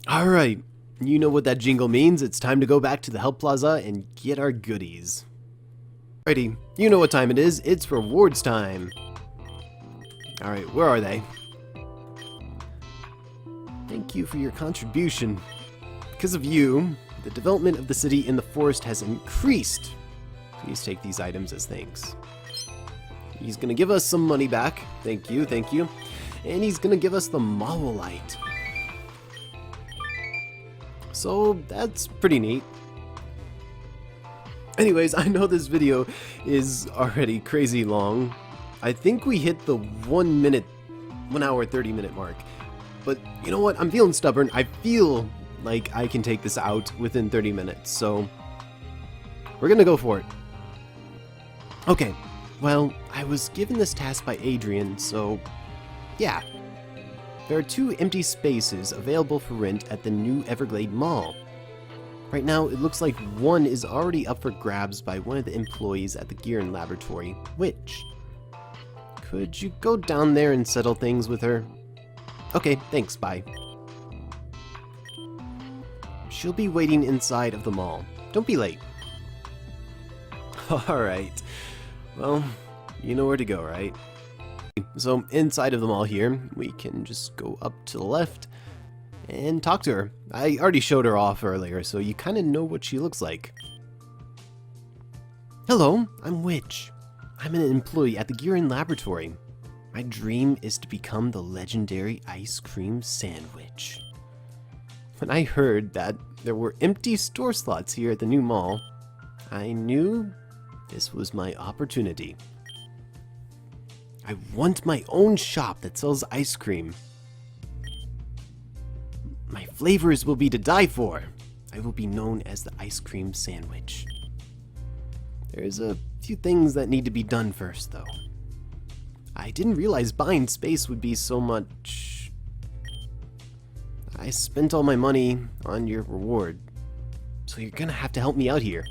Alright, you know what that jingle means. It's time to go back to the Help Plaza and get our goodies. Alrighty, you know what time it is. It's rewards time. Alright, where are they? Thank you for your contribution. Because of you, the development of the city in the forest has increased. Please take these items as thanks. He's gonna give us some money back. Thank you, thank you. And he's gonna give us the Mawolite. So that's pretty neat. Anyways, I know this video is already crazy long. I think we hit the 1 hour 30 minute mark. But you know what? I'm feeling stubborn. I feel like I can take this out within 30 minutes. So we're gonna go for it. Okay. Well, I was given this task by Adrian, so yeah. There are 2 empty spaces available for rent at the new Everglade Mall. Right now, it looks like one is already up for grabs by one of the employees at the Gearen laboratory, Witch. Could you go down there and settle things with her? Okay, thanks, bye. She'll be waiting inside of the mall. Don't be late. Alright. Well, you know where to go, right? So, inside of the mall here, we can just go up to the left and talk to her. I already showed her off earlier, so you kind of know what she looks like. Hello, I'm Witch. I'm an employee at the Gearen laboratory. My dream is to become the legendary ice cream sandwich. When I heard that there were empty store slots here at the new mall, I knew this was my opportunity. I want my own shop that sells ice cream. My flavors will be to die for. I will be known as the ice cream sandwich. There's a few things that need to be done first, though. I didn't realize buying space would be so much. I spent all my money on your reward, so you're gonna have to help me out here.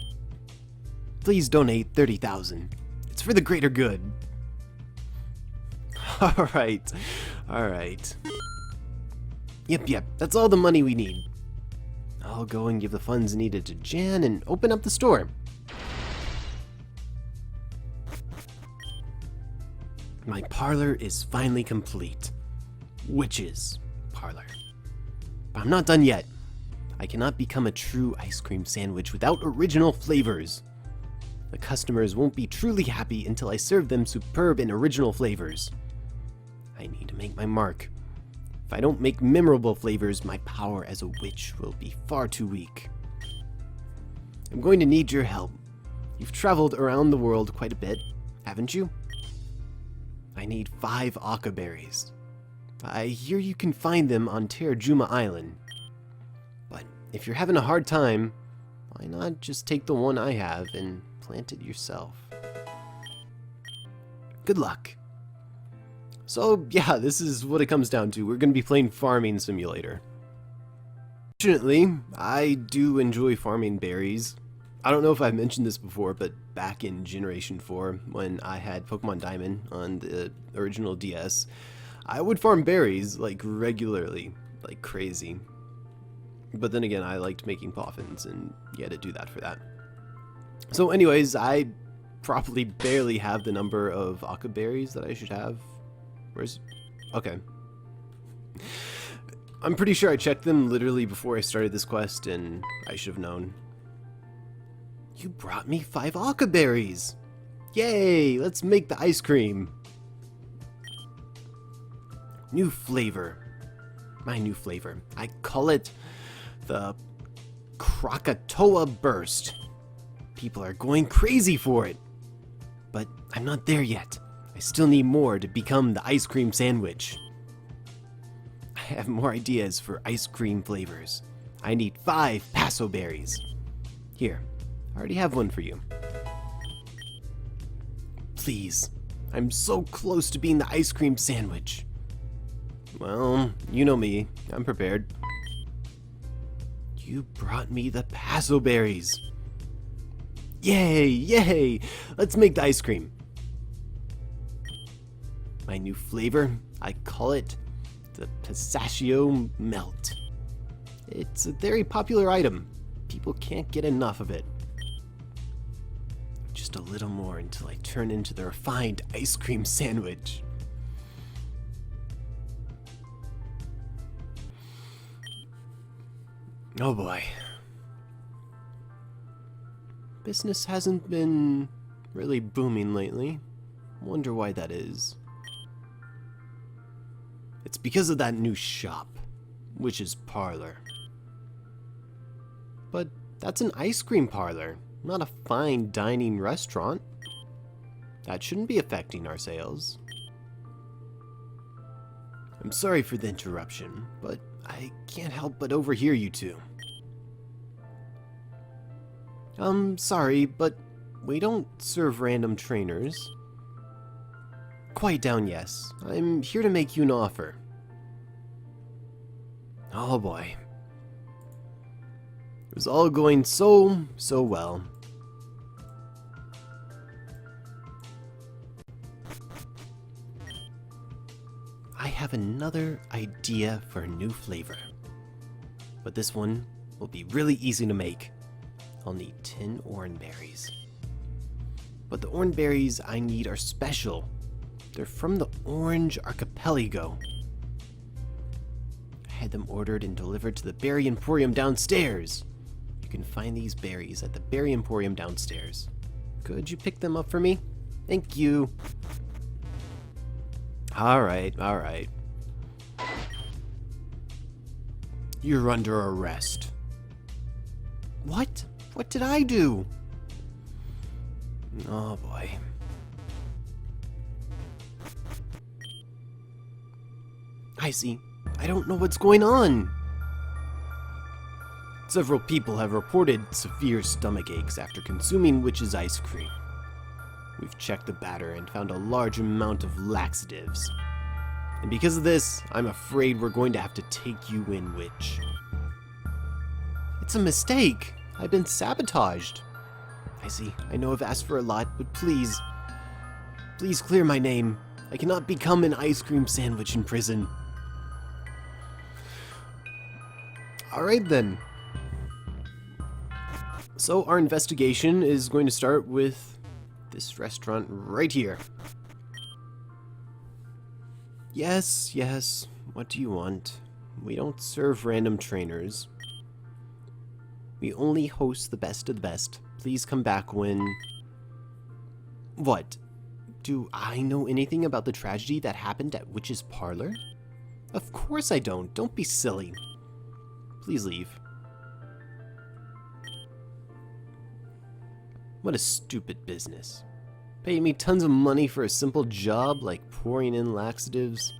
Please donate 30,000. It's for the greater good. Alright. Yep, that's all the money we need. I'll go and give the funds needed to Jan and open up the store. My parlor is finally complete. Witch's parlor. But I'm not done yet. I cannot become a true ice cream sandwich without original flavors. The customers won't be truly happy until I serve them superb and original flavors. I need to make my mark. If I don't make memorable flavors, my power as a witch will be far too weak. I'm going to need your help. You've traveled around the world quite a bit, haven't you? I need 5 Aka berries. I hear you can find them on Terrajuma Island. But if you're having a hard time, why not just take the one I have and plant it yourself? Good luck. So yeah, this is what it comes down to. We're going to be playing Farming Simulator. Fortunately, I do enjoy farming berries, I don't know if I've mentioned this before, but back in Generation 4, when I had Pokemon Diamond on the original DS, I would farm berries, like, regularly, like crazy. But then again, I liked making poffins, and you had to do that for that. So anyways, I probably barely have the number of Aqua berries that I should have. Where's... Okay. I'm pretty sure I checked them literally before I started this quest, and I should have known. You brought me 5 Aqua berries! Yay! Let's make the ice cream! New flavor. My new flavor. I call it the Krakatoa Burst. People are going crazy for it. But I'm not there yet. I still need more to become the ice cream sandwich. I have more ideas for ice cream flavors. I need 5 Paso berries. Here, I already have one for you. Please, I'm so close to being the ice cream sandwich. Well, you know me. I'm prepared. You brought me the Paso berries. Yay, yay! Let's make the ice cream. My new flavor, I call it the Pistachio Melt. It's a very popular item. People can't get enough of it. Just a little more until I turn into the refined ice cream sandwich. Oh boy. Business hasn't been really booming lately. Wonder why that is. It's because of that new shop, Witch's Parlor. But that's an ice cream parlor, not a fine dining restaurant. That shouldn't be affecting our sales. I'm sorry for the interruption, but I can't help but overhear you two. Sorry, but we don't serve random trainers. Quiet down, yes. I'm here to make you an offer. Oh boy. It was all going so well. I have another idea for a new flavor. But this one will be really easy to make. I'll need 10 orange berries. But the orange berries I need are special. They're from the Orange Archipelago. I had them ordered and delivered to the Berry Emporium downstairs. You can find these berries at the Berry Emporium downstairs. Could you pick them up for me? Thank you. Alright, alright. You're under arrest. What? What did I do? Oh boy. I see. I don't know what's going on. Several people have reported severe stomach aches after consuming Witch's ice cream. We've checked the batter and found a large amount of laxatives. And because of this, I'm afraid we're going to have to take you in, Witch. It's a mistake. I've been sabotaged. I see. I know I've asked for a lot, but please clear my name. I cannot become an ice cream sandwich in prison. Alright then. So our investigation is going to start with this restaurant right here. Yes, yes. What do you want? We don't serve random trainers. We only host the best of the best. Please come back when... What? Do I know anything about the tragedy that happened at Witch's Parlor? Of course I don't. Don't be silly. Please leave. What a stupid business. Paying me tons of money for a simple job like pouring in laxatives.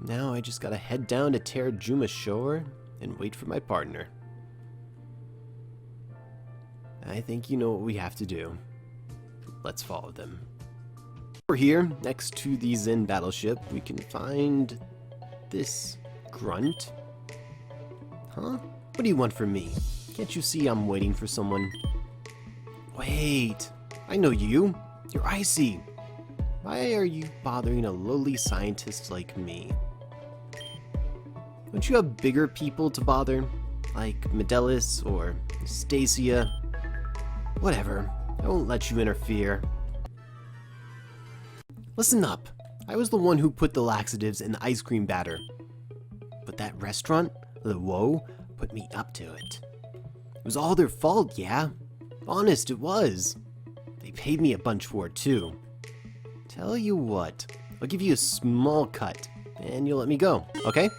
Now I just gotta head down to Terrajuma Shore and wait for my partner. I think you know what we have to do. Let's follow them. Over here, next to the Zen battleship, we can find this grunt. Huh? What do you want from me? Can't you see I'm waiting for someone? Wait, I know you. You're Icy. Why are you bothering a lowly scientist like me? Don't you have bigger people to bother? Like Medelis or Stacia? Whatever, I won't let you interfere. Listen up. I was the one who put the laxatives in the ice cream batter. But that restaurant, the Woe, put me up to it. It was all their fault, yeah? Honest, it was. They paid me a bunch for it, too. Tell you what, I'll give you a small cut, and you'll let me go, okay?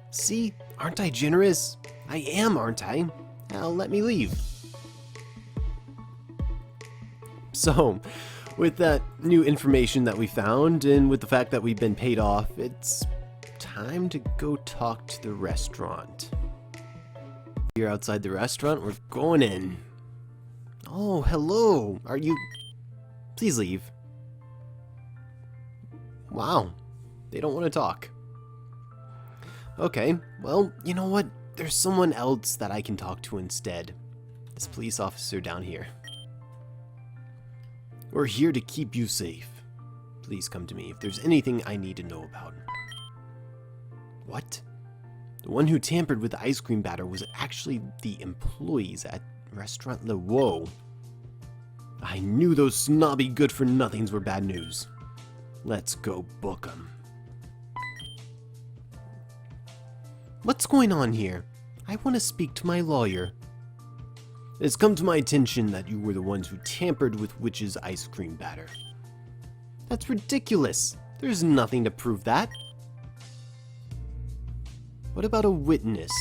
See, aren't I generous? I am, aren't I? Now let me leave. So, with that new information that we found, and with the fact that we've been paid off, it's time to go talk to the restaurant. Here outside the restaurant, we're going in. Oh, hello. Are you... Please leave. Wow, they don't want to talk. Okay, well, you know what? There's someone else that I can talk to instead. This police officer down here. We're here to keep you safe. Please come to me if there's anything I need to know about. What? The one who tampered with the ice cream batter was actually the employees at Restaurant Le Woe. I knew those snobby good-for-nothings were bad news. Let's go book 'em. What's going on here? I want to speak to my lawyer. It's come to my attention that you were the ones who tampered with Witch's ice cream batter. That's ridiculous. There's nothing to prove that. What about a witness?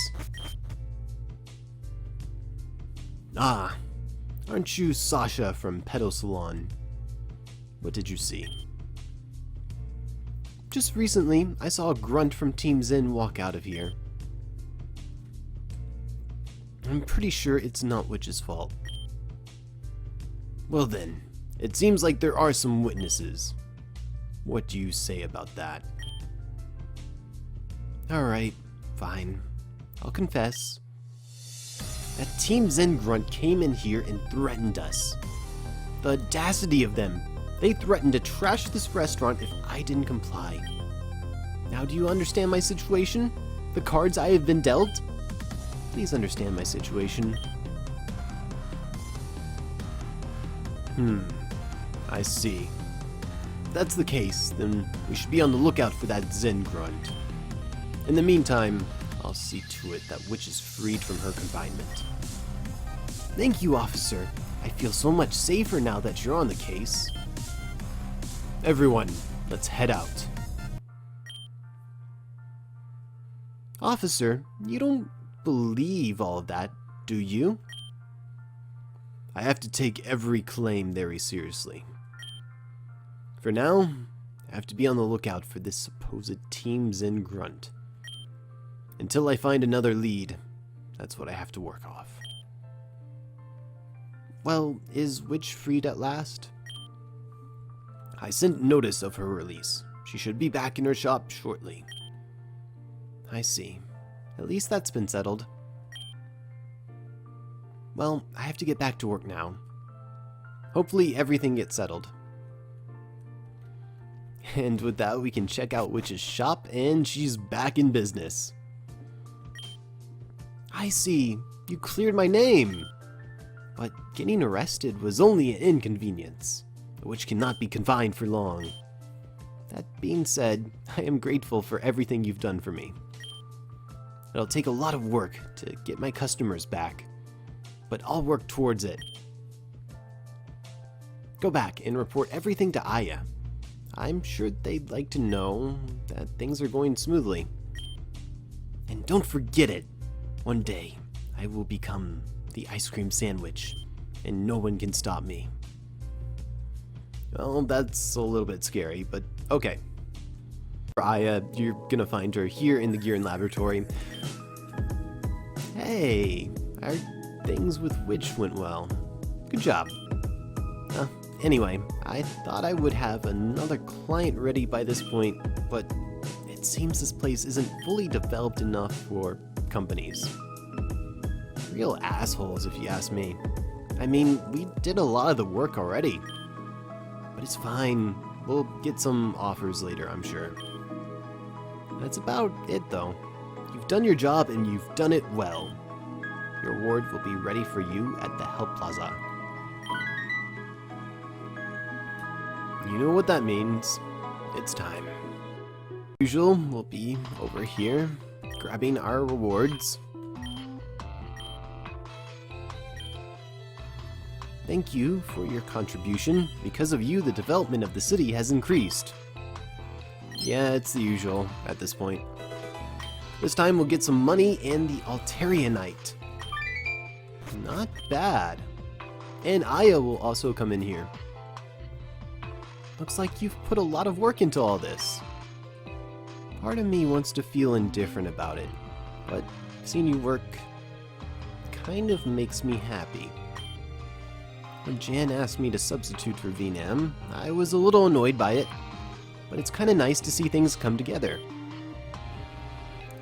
Ah, aren't you Sasha from Pedo Salon? What did you see? Just recently, I saw a grunt from Team Zen walk out of here. I'm pretty sure it's not Witch's fault. Well then, it seems like there are some witnesses. What do you say about that? Alright, fine. I'll confess. That Team Zen grunt came in here and threatened us. The audacity of them! They threatened to trash this restaurant if I didn't comply. Now do you understand my situation? The cards I have been dealt? Please understand my situation. I see. If that's the case, then we should be on the lookout for that Zen grunt. In the meantime, I'll see to it that Witch is freed from her confinement. Thank you, officer. I feel so much safer now that you're on the case. Everyone, let's head out. Officer, you don't believe all of that, do you? I have to take every claim very seriously. For now, I have to be on the lookout for this supposed Team Zen grunt. Until I find another lead, that's what I have to work off. Well, is Witch freed at last? I sent notice of her release. She should be back in her shop shortly. I see. At least that's been settled. Well, I have to get back to work now. Hopefully everything gets settled. And with that, we can check out Witch's shop, and she's back in business. I see. You cleared my name. But getting arrested was only an inconvenience, which cannot be confined for long. That being said, I am grateful for everything you've done for me. It'll take a lot of work to get my customers back, but I'll work towards it. Go back and report everything to Aya. I'm sure they'd like to know that things are going smoothly. And don't forget it, one day I will become the ice cream sandwich, and no one can stop me. Well, that's a little bit scary, but okay. For Aya, you're gonna find her here in the Gearen laboratory. Hey, our things with Witch went well. Good job. Anyway, I thought I would have another client ready by this point, but it seems this place isn't fully developed enough for companies. Real assholes, if you ask me. I mean, we did a lot of the work already. But it's fine. We'll get some offers later, I'm sure. That's about it, though. You've done your job, and you've done it well. Your reward will be ready for you at the Help Plaza. You know what that means. It's time. Usual, we'll be over here, grabbing our rewards. Thank you for your contribution. Because of you, the development of the city has increased. Yeah, it's the usual at this point. This time we'll get some money and the Altarianite. Not bad. And Aya will also come in here. Looks like you've put a lot of work into all this. Part of me wants to feel indifferent about it, but seeing you work kind of makes me happy. When Jan asked me to substitute for VNAM, I was a little annoyed by it, but it's kind of nice to see things come together.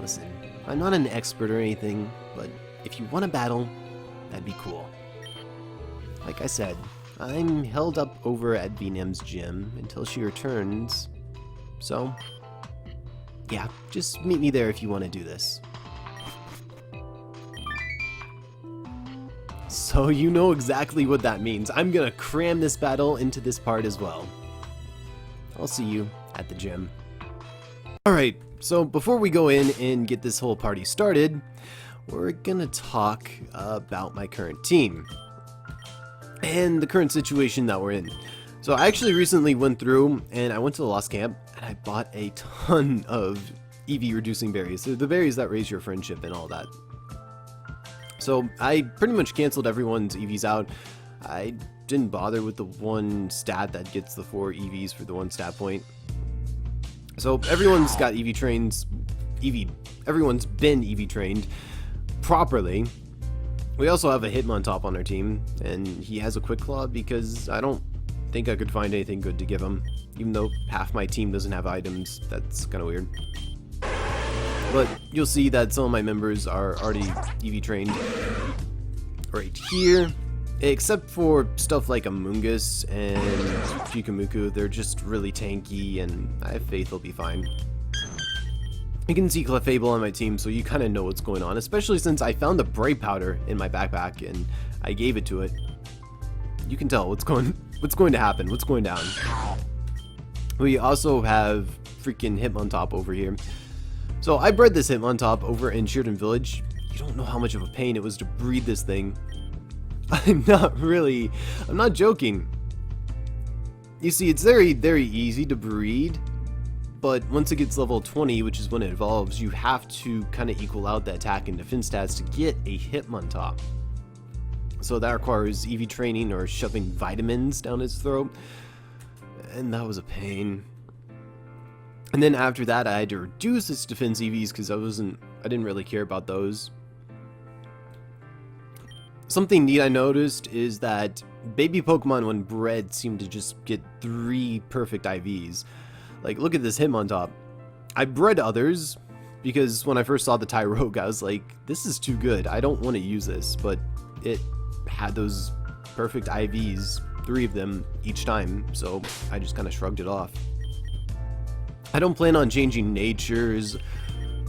Listen, I'm not an expert or anything, but if you want a battle, that'd be cool. Like I said, I'm held up over at VNAM's gym until she returns, so yeah, just meet me there if you want to do this. So you know exactly what that means. I'm gonna cram this battle into this part as well. I'll see you at the gym. Alright, so before we go in and get this whole party started, we're gonna talk about my current team and the current situation that we're in. So I actually recently went through and I went to the Lost Camp and I bought a ton of EV reducing berries. So the berries that raise your friendship and all that. So I pretty much canceled everyone's EVs out. I didn't bother with the one stat that gets the 4 EVs for the 1 stat point. So everyone's got EV trains, everyone's been EV trained properly. We also have a Hitmontop on our team, and he has a Quick Claw because I don't think I could find anything good to give him. Even though half my team doesn't have items, that's kind of weird. But you'll see that some of my members are already EV trained right here. Except for stuff like Amoonguss and Chikamuku, they're just really tanky, and I have faith they'll be fine. You can see Clefable on my team, so you kind of know what's going on, especially since I found the Brave Powder in my backpack and I gave it to it. You can tell what's going to happen, what's going down. We also have freaking Hitmontop over here. So I bred this Hitmontop over in Gearen Village. You don't know how much of a pain it was to breed this thing. I'm not joking. You see, it's very, very easy to breed, but once it gets level 20, which is when it evolves, you have to kind of equal out the attack and defense stats to get a Hitmontop. So that requires EV training or shoving vitamins down its throat, and that was a pain. And then after that, I had to reduce its defense EVs because I didn't really care about those. Something neat I noticed is that baby Pokemon when bred seem to just get 3 perfect IVs. Like, look at this Hitmontop. I bred others because when I first saw the Tyrogue, I was like, this is too good. I don't want to use this, but it had those perfect IVs, 3 of them each time, so I just kind of shrugged it off. I don't plan on changing natures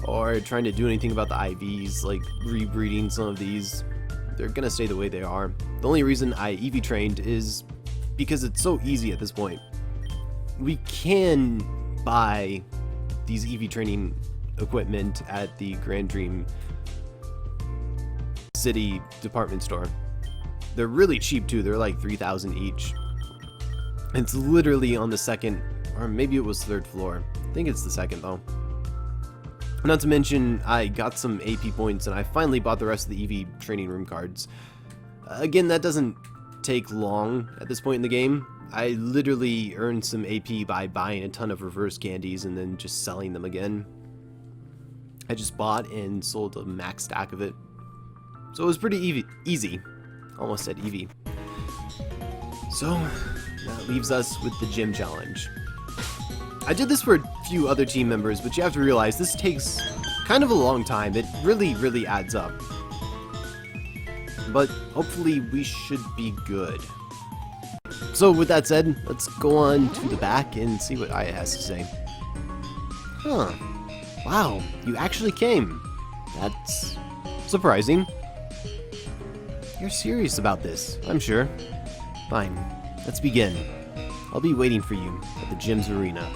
or trying to do anything about the IVs, like rebreeding some of these. They're gonna stay the way they are. The only reason I EV trained is because it's so easy at this point. We can buy these EV training equipment at the Grand Dream City department store. They're really cheap too, they're like 3,000 each. It's literally on the 2nd, or maybe it was 3rd floor. I think it's the 2nd though. Not to mention, I got some AP points and I finally bought the rest of the EV training room cards. Again, that doesn't take long at this point in the game. I literally earned some AP by buying a ton of reverse candies and then just selling them again. I just bought and sold a max stack of it. So it was pretty easy. Almost said Eevee. So, that leaves us with the gym challenge. I did this for a few other team members, but you have to realize this takes kind of a long time. It really, really adds up. but hopefully we should be good. So with that said, let's go on to the back and see what Aya has to say. Huh. Wow, you actually came. That's surprising. You're serious about this, I'm sure. Fine, let's begin. I'll be waiting for you at the gym's arena.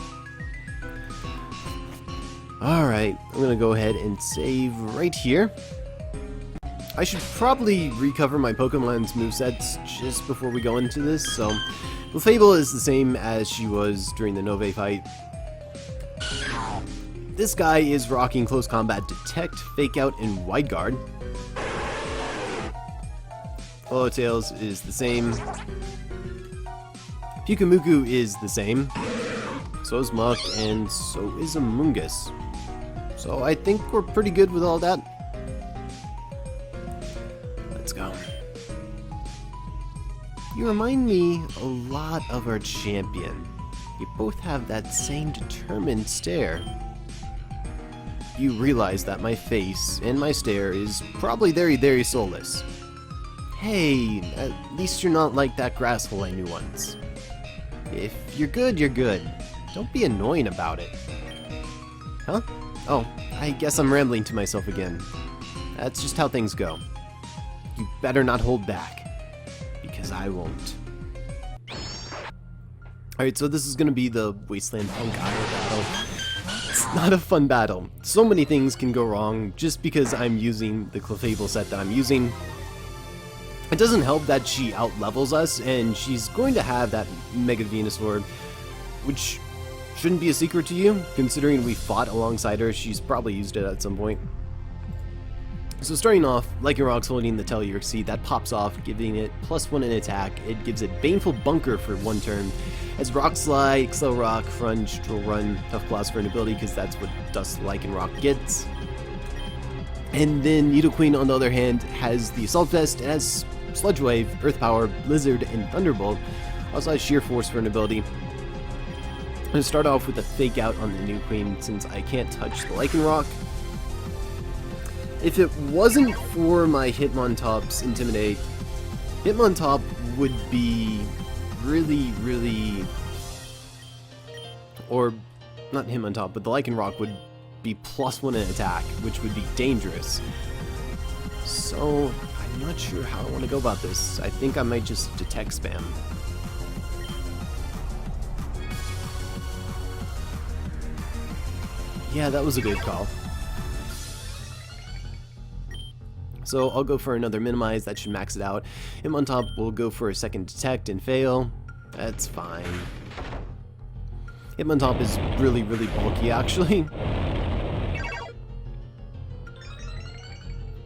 Alright, I'm gonna go ahead and save right here. I should probably recover my Pokemon's movesets just before we go into this, so Clefable is the same as she was during the Nove fight. This guy is rocking Close Combat Detect, Fake Out, and Wide Guard. Tails is the same. Pyukumuku is the same. So is Muck, and so is Amoonguss. So I think we're pretty good with all that. Let's go. You remind me a lot of our champion. You both have that same determined stare. You realize that my face and my stare is probably very, very soulless. Hey, at least you're not like that grasshole I knew once. If you're good, you're good. Don't be annoying about it. Huh? Oh, I guess I'm rambling to myself again. That's just how things go. You better not hold back, because I won't. Alright, so this is going to be the Wasteland Punk Aya battle. It's not a fun battle. So many things can go wrong just because I'm using the Clefable set that I'm using. It doesn't help that she out-levels us, and she's going to have that M-Venusaur, which shouldn't be a secret to you, considering we fought alongside her. She's probably used it at some point. So starting off, Lycanroc's holding the Telluric Seed, that pops off, giving it +1 in attack. It gives it Baneful Bunker for 1 turn, as Rock Slide, Excel Rock, Crunch, Drill Run, Tough Claws for an ability, because that's what Dusk Lycanroc gets. And then Nidoqueen, on the other hand, has the Assault Vest, it has Sludge Wave, Earth Power, Blizzard, and Thunderbolt. Also has Sheer Force for an ability. I'm going to start off with a Fake Out on the Nidoqueen since I can't touch the Lycanroc. If it wasn't for my Hitmontop's Intimidate, Hitmontop would be really... Or, not Hitmontop, but the Lycanroc would be +1 in attack, which would be dangerous. So, I'm not sure how I want to go about this. I think I might just Detect Spam. Yeah, that was a good call. So I'll go for another Minimize, that should max it out. Hitmontop will go for a second Detect and fail. That's fine. Hitmontop is really bulky, actually.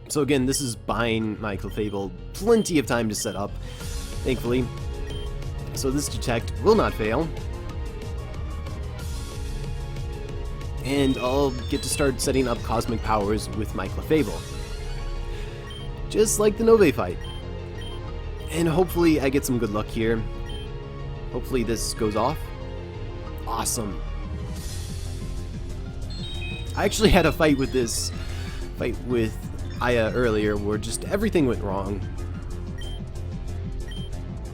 So again, this is buying my Clefable plenty of time to set up, thankfully. So this Detect will not fail. And I'll get to start setting up Cosmic Powers with my Clefable. Just like the Nove fight. And hopefully I get some good luck here. Hopefully this goes off. Awesome. I actually had a fight with Aya earlier where just everything went wrong.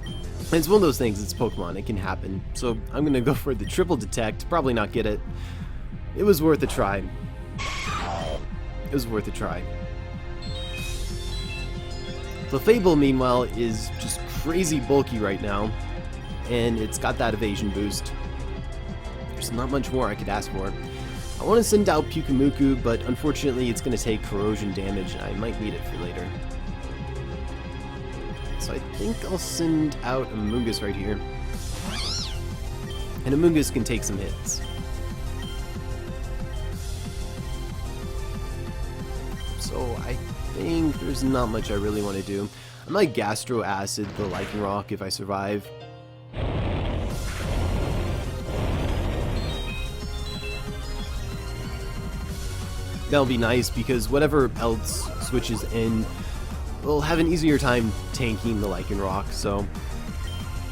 And it's one of those things, it's Pokemon, it can happen. So I'm gonna go for the triple Detect, probably not get it. It was worth a try. It was worth a try. Clefable, meanwhile, is just crazy bulky right now, and it's got that evasion boost. There's not much more I could ask for. I want to send out Pyukumuku, but unfortunately it's going to take corrosion damage, and I might need it for later. So I think I'll send out Amoonguss right here. And Amoonguss can take some hits. So I think there's not much I really want to do. I might Gastro Acid the Lycanroc if I survive. That'll be nice because whatever else switches in will have an easier time tanking the Lycanroc. So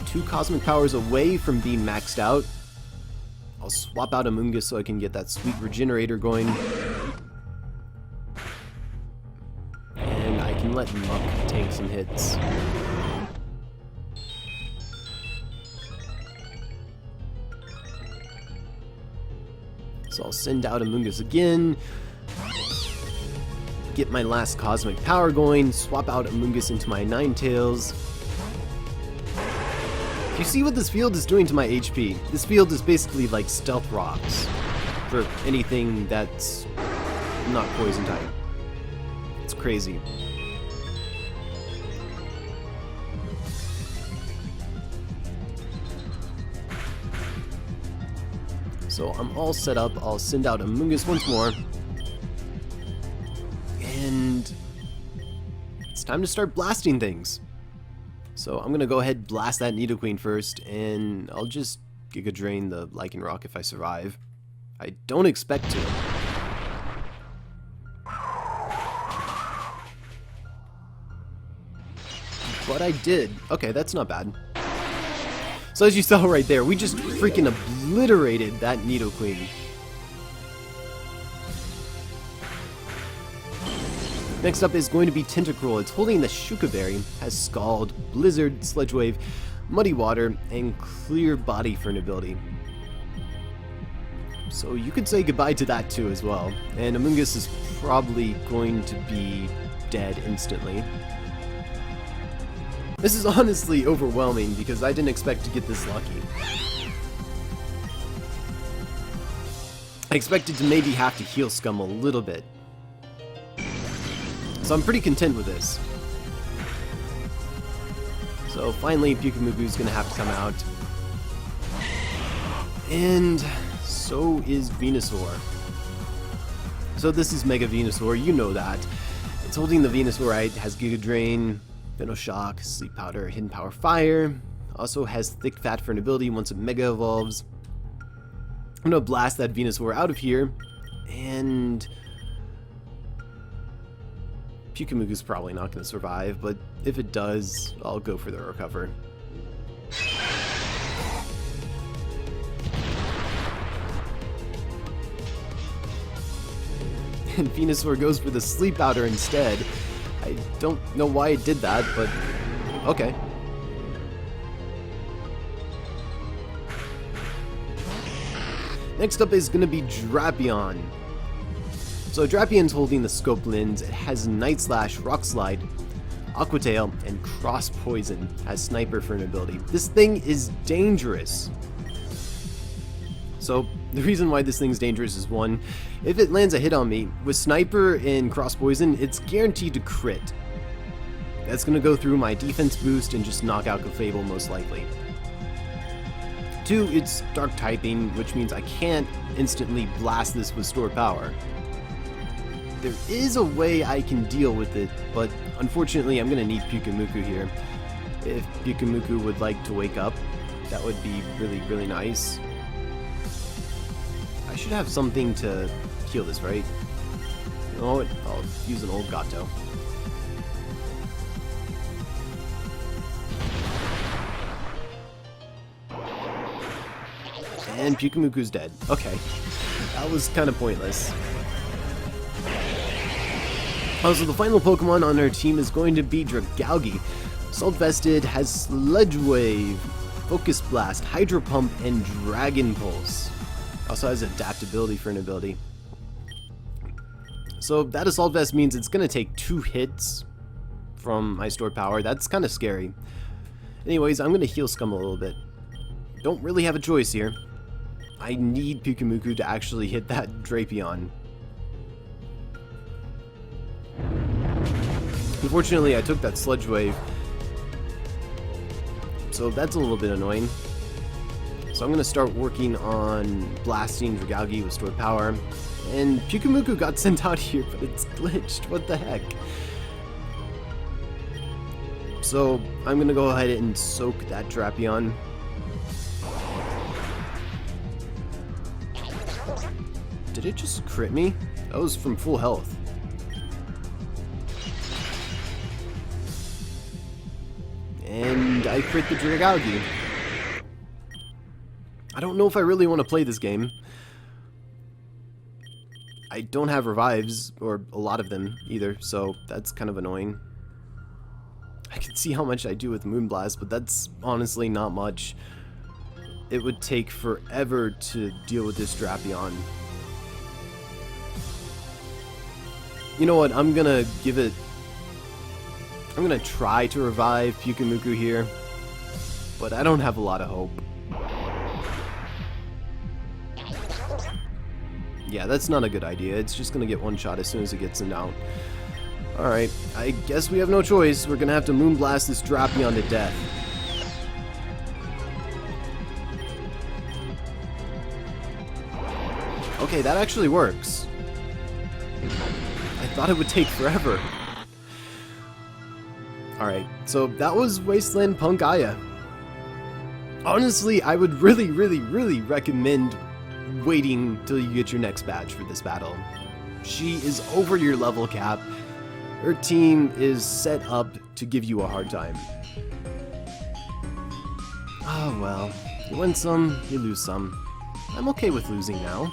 2 Cosmic Powers away from being maxed out. I'll swap out Amoonguss so I can get that sweet Regenerator going. and let Muck tank some hits. So I'll send out Amoonguss again, get my last Cosmic Power going, swap out Amoonguss into my Ninetales. You see what this field is doing to my HP? This field is basically like Stealth Rocks for anything that's not Poison type. It's crazy. So I'm all set up. I'll send out Amoonguss once more. And it's time to start blasting things. So I'm going to go ahead and blast that Nidoqueen first, and I'll just Giga Drain the Lycanroc if I survive. I don't expect to. But I did. Okay, that's not bad. So as you saw right there, we just freaking obliterated that Nidoqueen. Next up is going to be Tentacruel. It's holding the Shuca Berry, has Scald, Blizzard, Sledge Wave, Muddy Water, and Clear Body for an ability. So you could say goodbye to that too as well. And Amoonguss is probably going to be dead instantly. This is honestly overwhelming because I didn't expect to get this lucky. I expected to maybe have to heal Scum a little bit. So I'm pretty content with this. So finally, Pyukumuku's gonna have to come out. And so is Venusaur. So this is Mega Venusaur, you know that. It's holding the Venusaur, right? Has Giga Drain, Venoshock, Sleep Powder, Hidden Power Fire. Also has Thick Fat for an ability once it Mega Evolves. I'm gonna blast that Venusaur out of here. And Pyukumuku's probably not going to survive, but if it does, I'll go for the recover. And Venusaur goes for the Sleep Powder instead. I don't know why it did that, but okay. Next up is going to be Drapion. So Drapion's holding the Scope Lens. It has Night Slash, Rock Slide, Aqua Tail, and Cross Poison. Has Sniper for an ability. This thing is dangerous. So the reason why this thing's dangerous is, one, if it lands a hit on me, with Sniper and Cross Poison, it's guaranteed to crit. That's going to go through my defense boost and just knock out Clefable most likely. Two, it's Dark typing, which means I can't instantly blast this with stored power. There is a way I can deal with it, but unfortunately I'm going to need Pyukumuku here. If Pyukumuku would like to wake up, that would be really, really nice. I should have something to heal this, right? You know what? I'll use an old Gato. And Pyukumuku's dead. Okay. That was kind of pointless. So the final Pokemon on our team is going to be Dragalge. Salt Vested, has Sledge Wave, Focus Blast, Hydro Pump, and Dragon Pulse. Also has Adaptability for an ability. So that Assault Vest means it's going to take 2 hits from my stored power. That's kind of scary. Anyways, I'm going to heal Scum a little bit. Don't really have a choice here. I need Pyukumuku to actually hit that Drapion. Unfortunately, I took that Sludge Wave, so that's a little bit annoying. So I'm going to start working on blasting Dragalge with stored power. And Pyukumuku got sent out here, but it's glitched. What the heck? So I'm going to go ahead and soak that Drapion. Did it just crit me? That was from full health. And I crit the Dragalge. I don't know if I really want to play this game. I don't have revives, or a lot of them either, so that's kind of annoying. can see how much I do with Moonblast, but that's honestly not much. It would take forever to deal with this Drapion. You know what, I'm gonna try to revive Pyukumuku here, but I don't have a lot of hope. Yeah, that's not a good idea. It's just gonna get one shot as soon as it gets in down. Alright, I guess we have no choice. We're gonna have to Moonblast this Drapion to death. Okay, that actually works. I thought it would take forever. Alright, so that was Wasteland Punk Aya. Honestly, I would really recommend waiting till you get your next badge for this battle. She is over your level cap. Her team is set up to give you a hard time. Oh well, you win some, you lose some. I'm okay with losing now.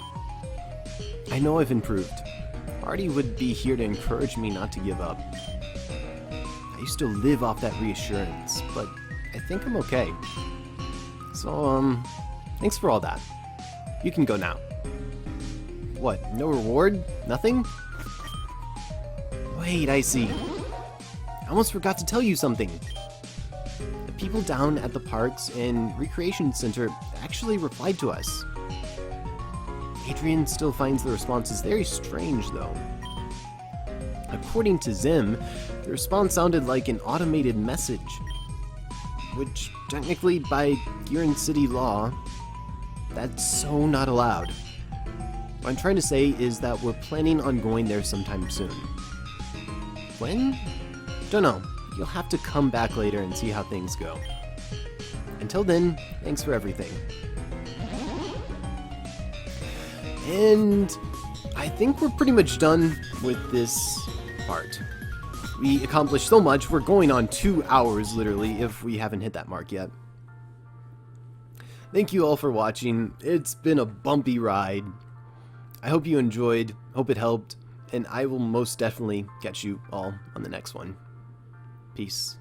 I know I've improved. Artie would be here to encourage me not to give up. I used to live off that reassurance, but I think I'm okay. So, thanks for all that. You can go now. What, no reward? Nothing? Wait, I see. I almost forgot to tell you something. The people down at the parks and recreation center actually replied to us. Adrian still finds the responses very strange, though. According to Zim, the response sounded like an automated message, which technically, by Gearen City law, that's so not allowed. What I'm trying to say is that we're planning on going there sometime soon. When? Don't know. You'll have to come back later and see how things go. Until then, thanks for everything. And I think we're pretty much done with this part. We accomplished so much, we're going on 2 hours literally if we haven't hit that mark yet. Thank you all for watching. It's been a bumpy ride. I hope you enjoyed, hope it helped, and I will most definitely catch you all on the next one. Peace.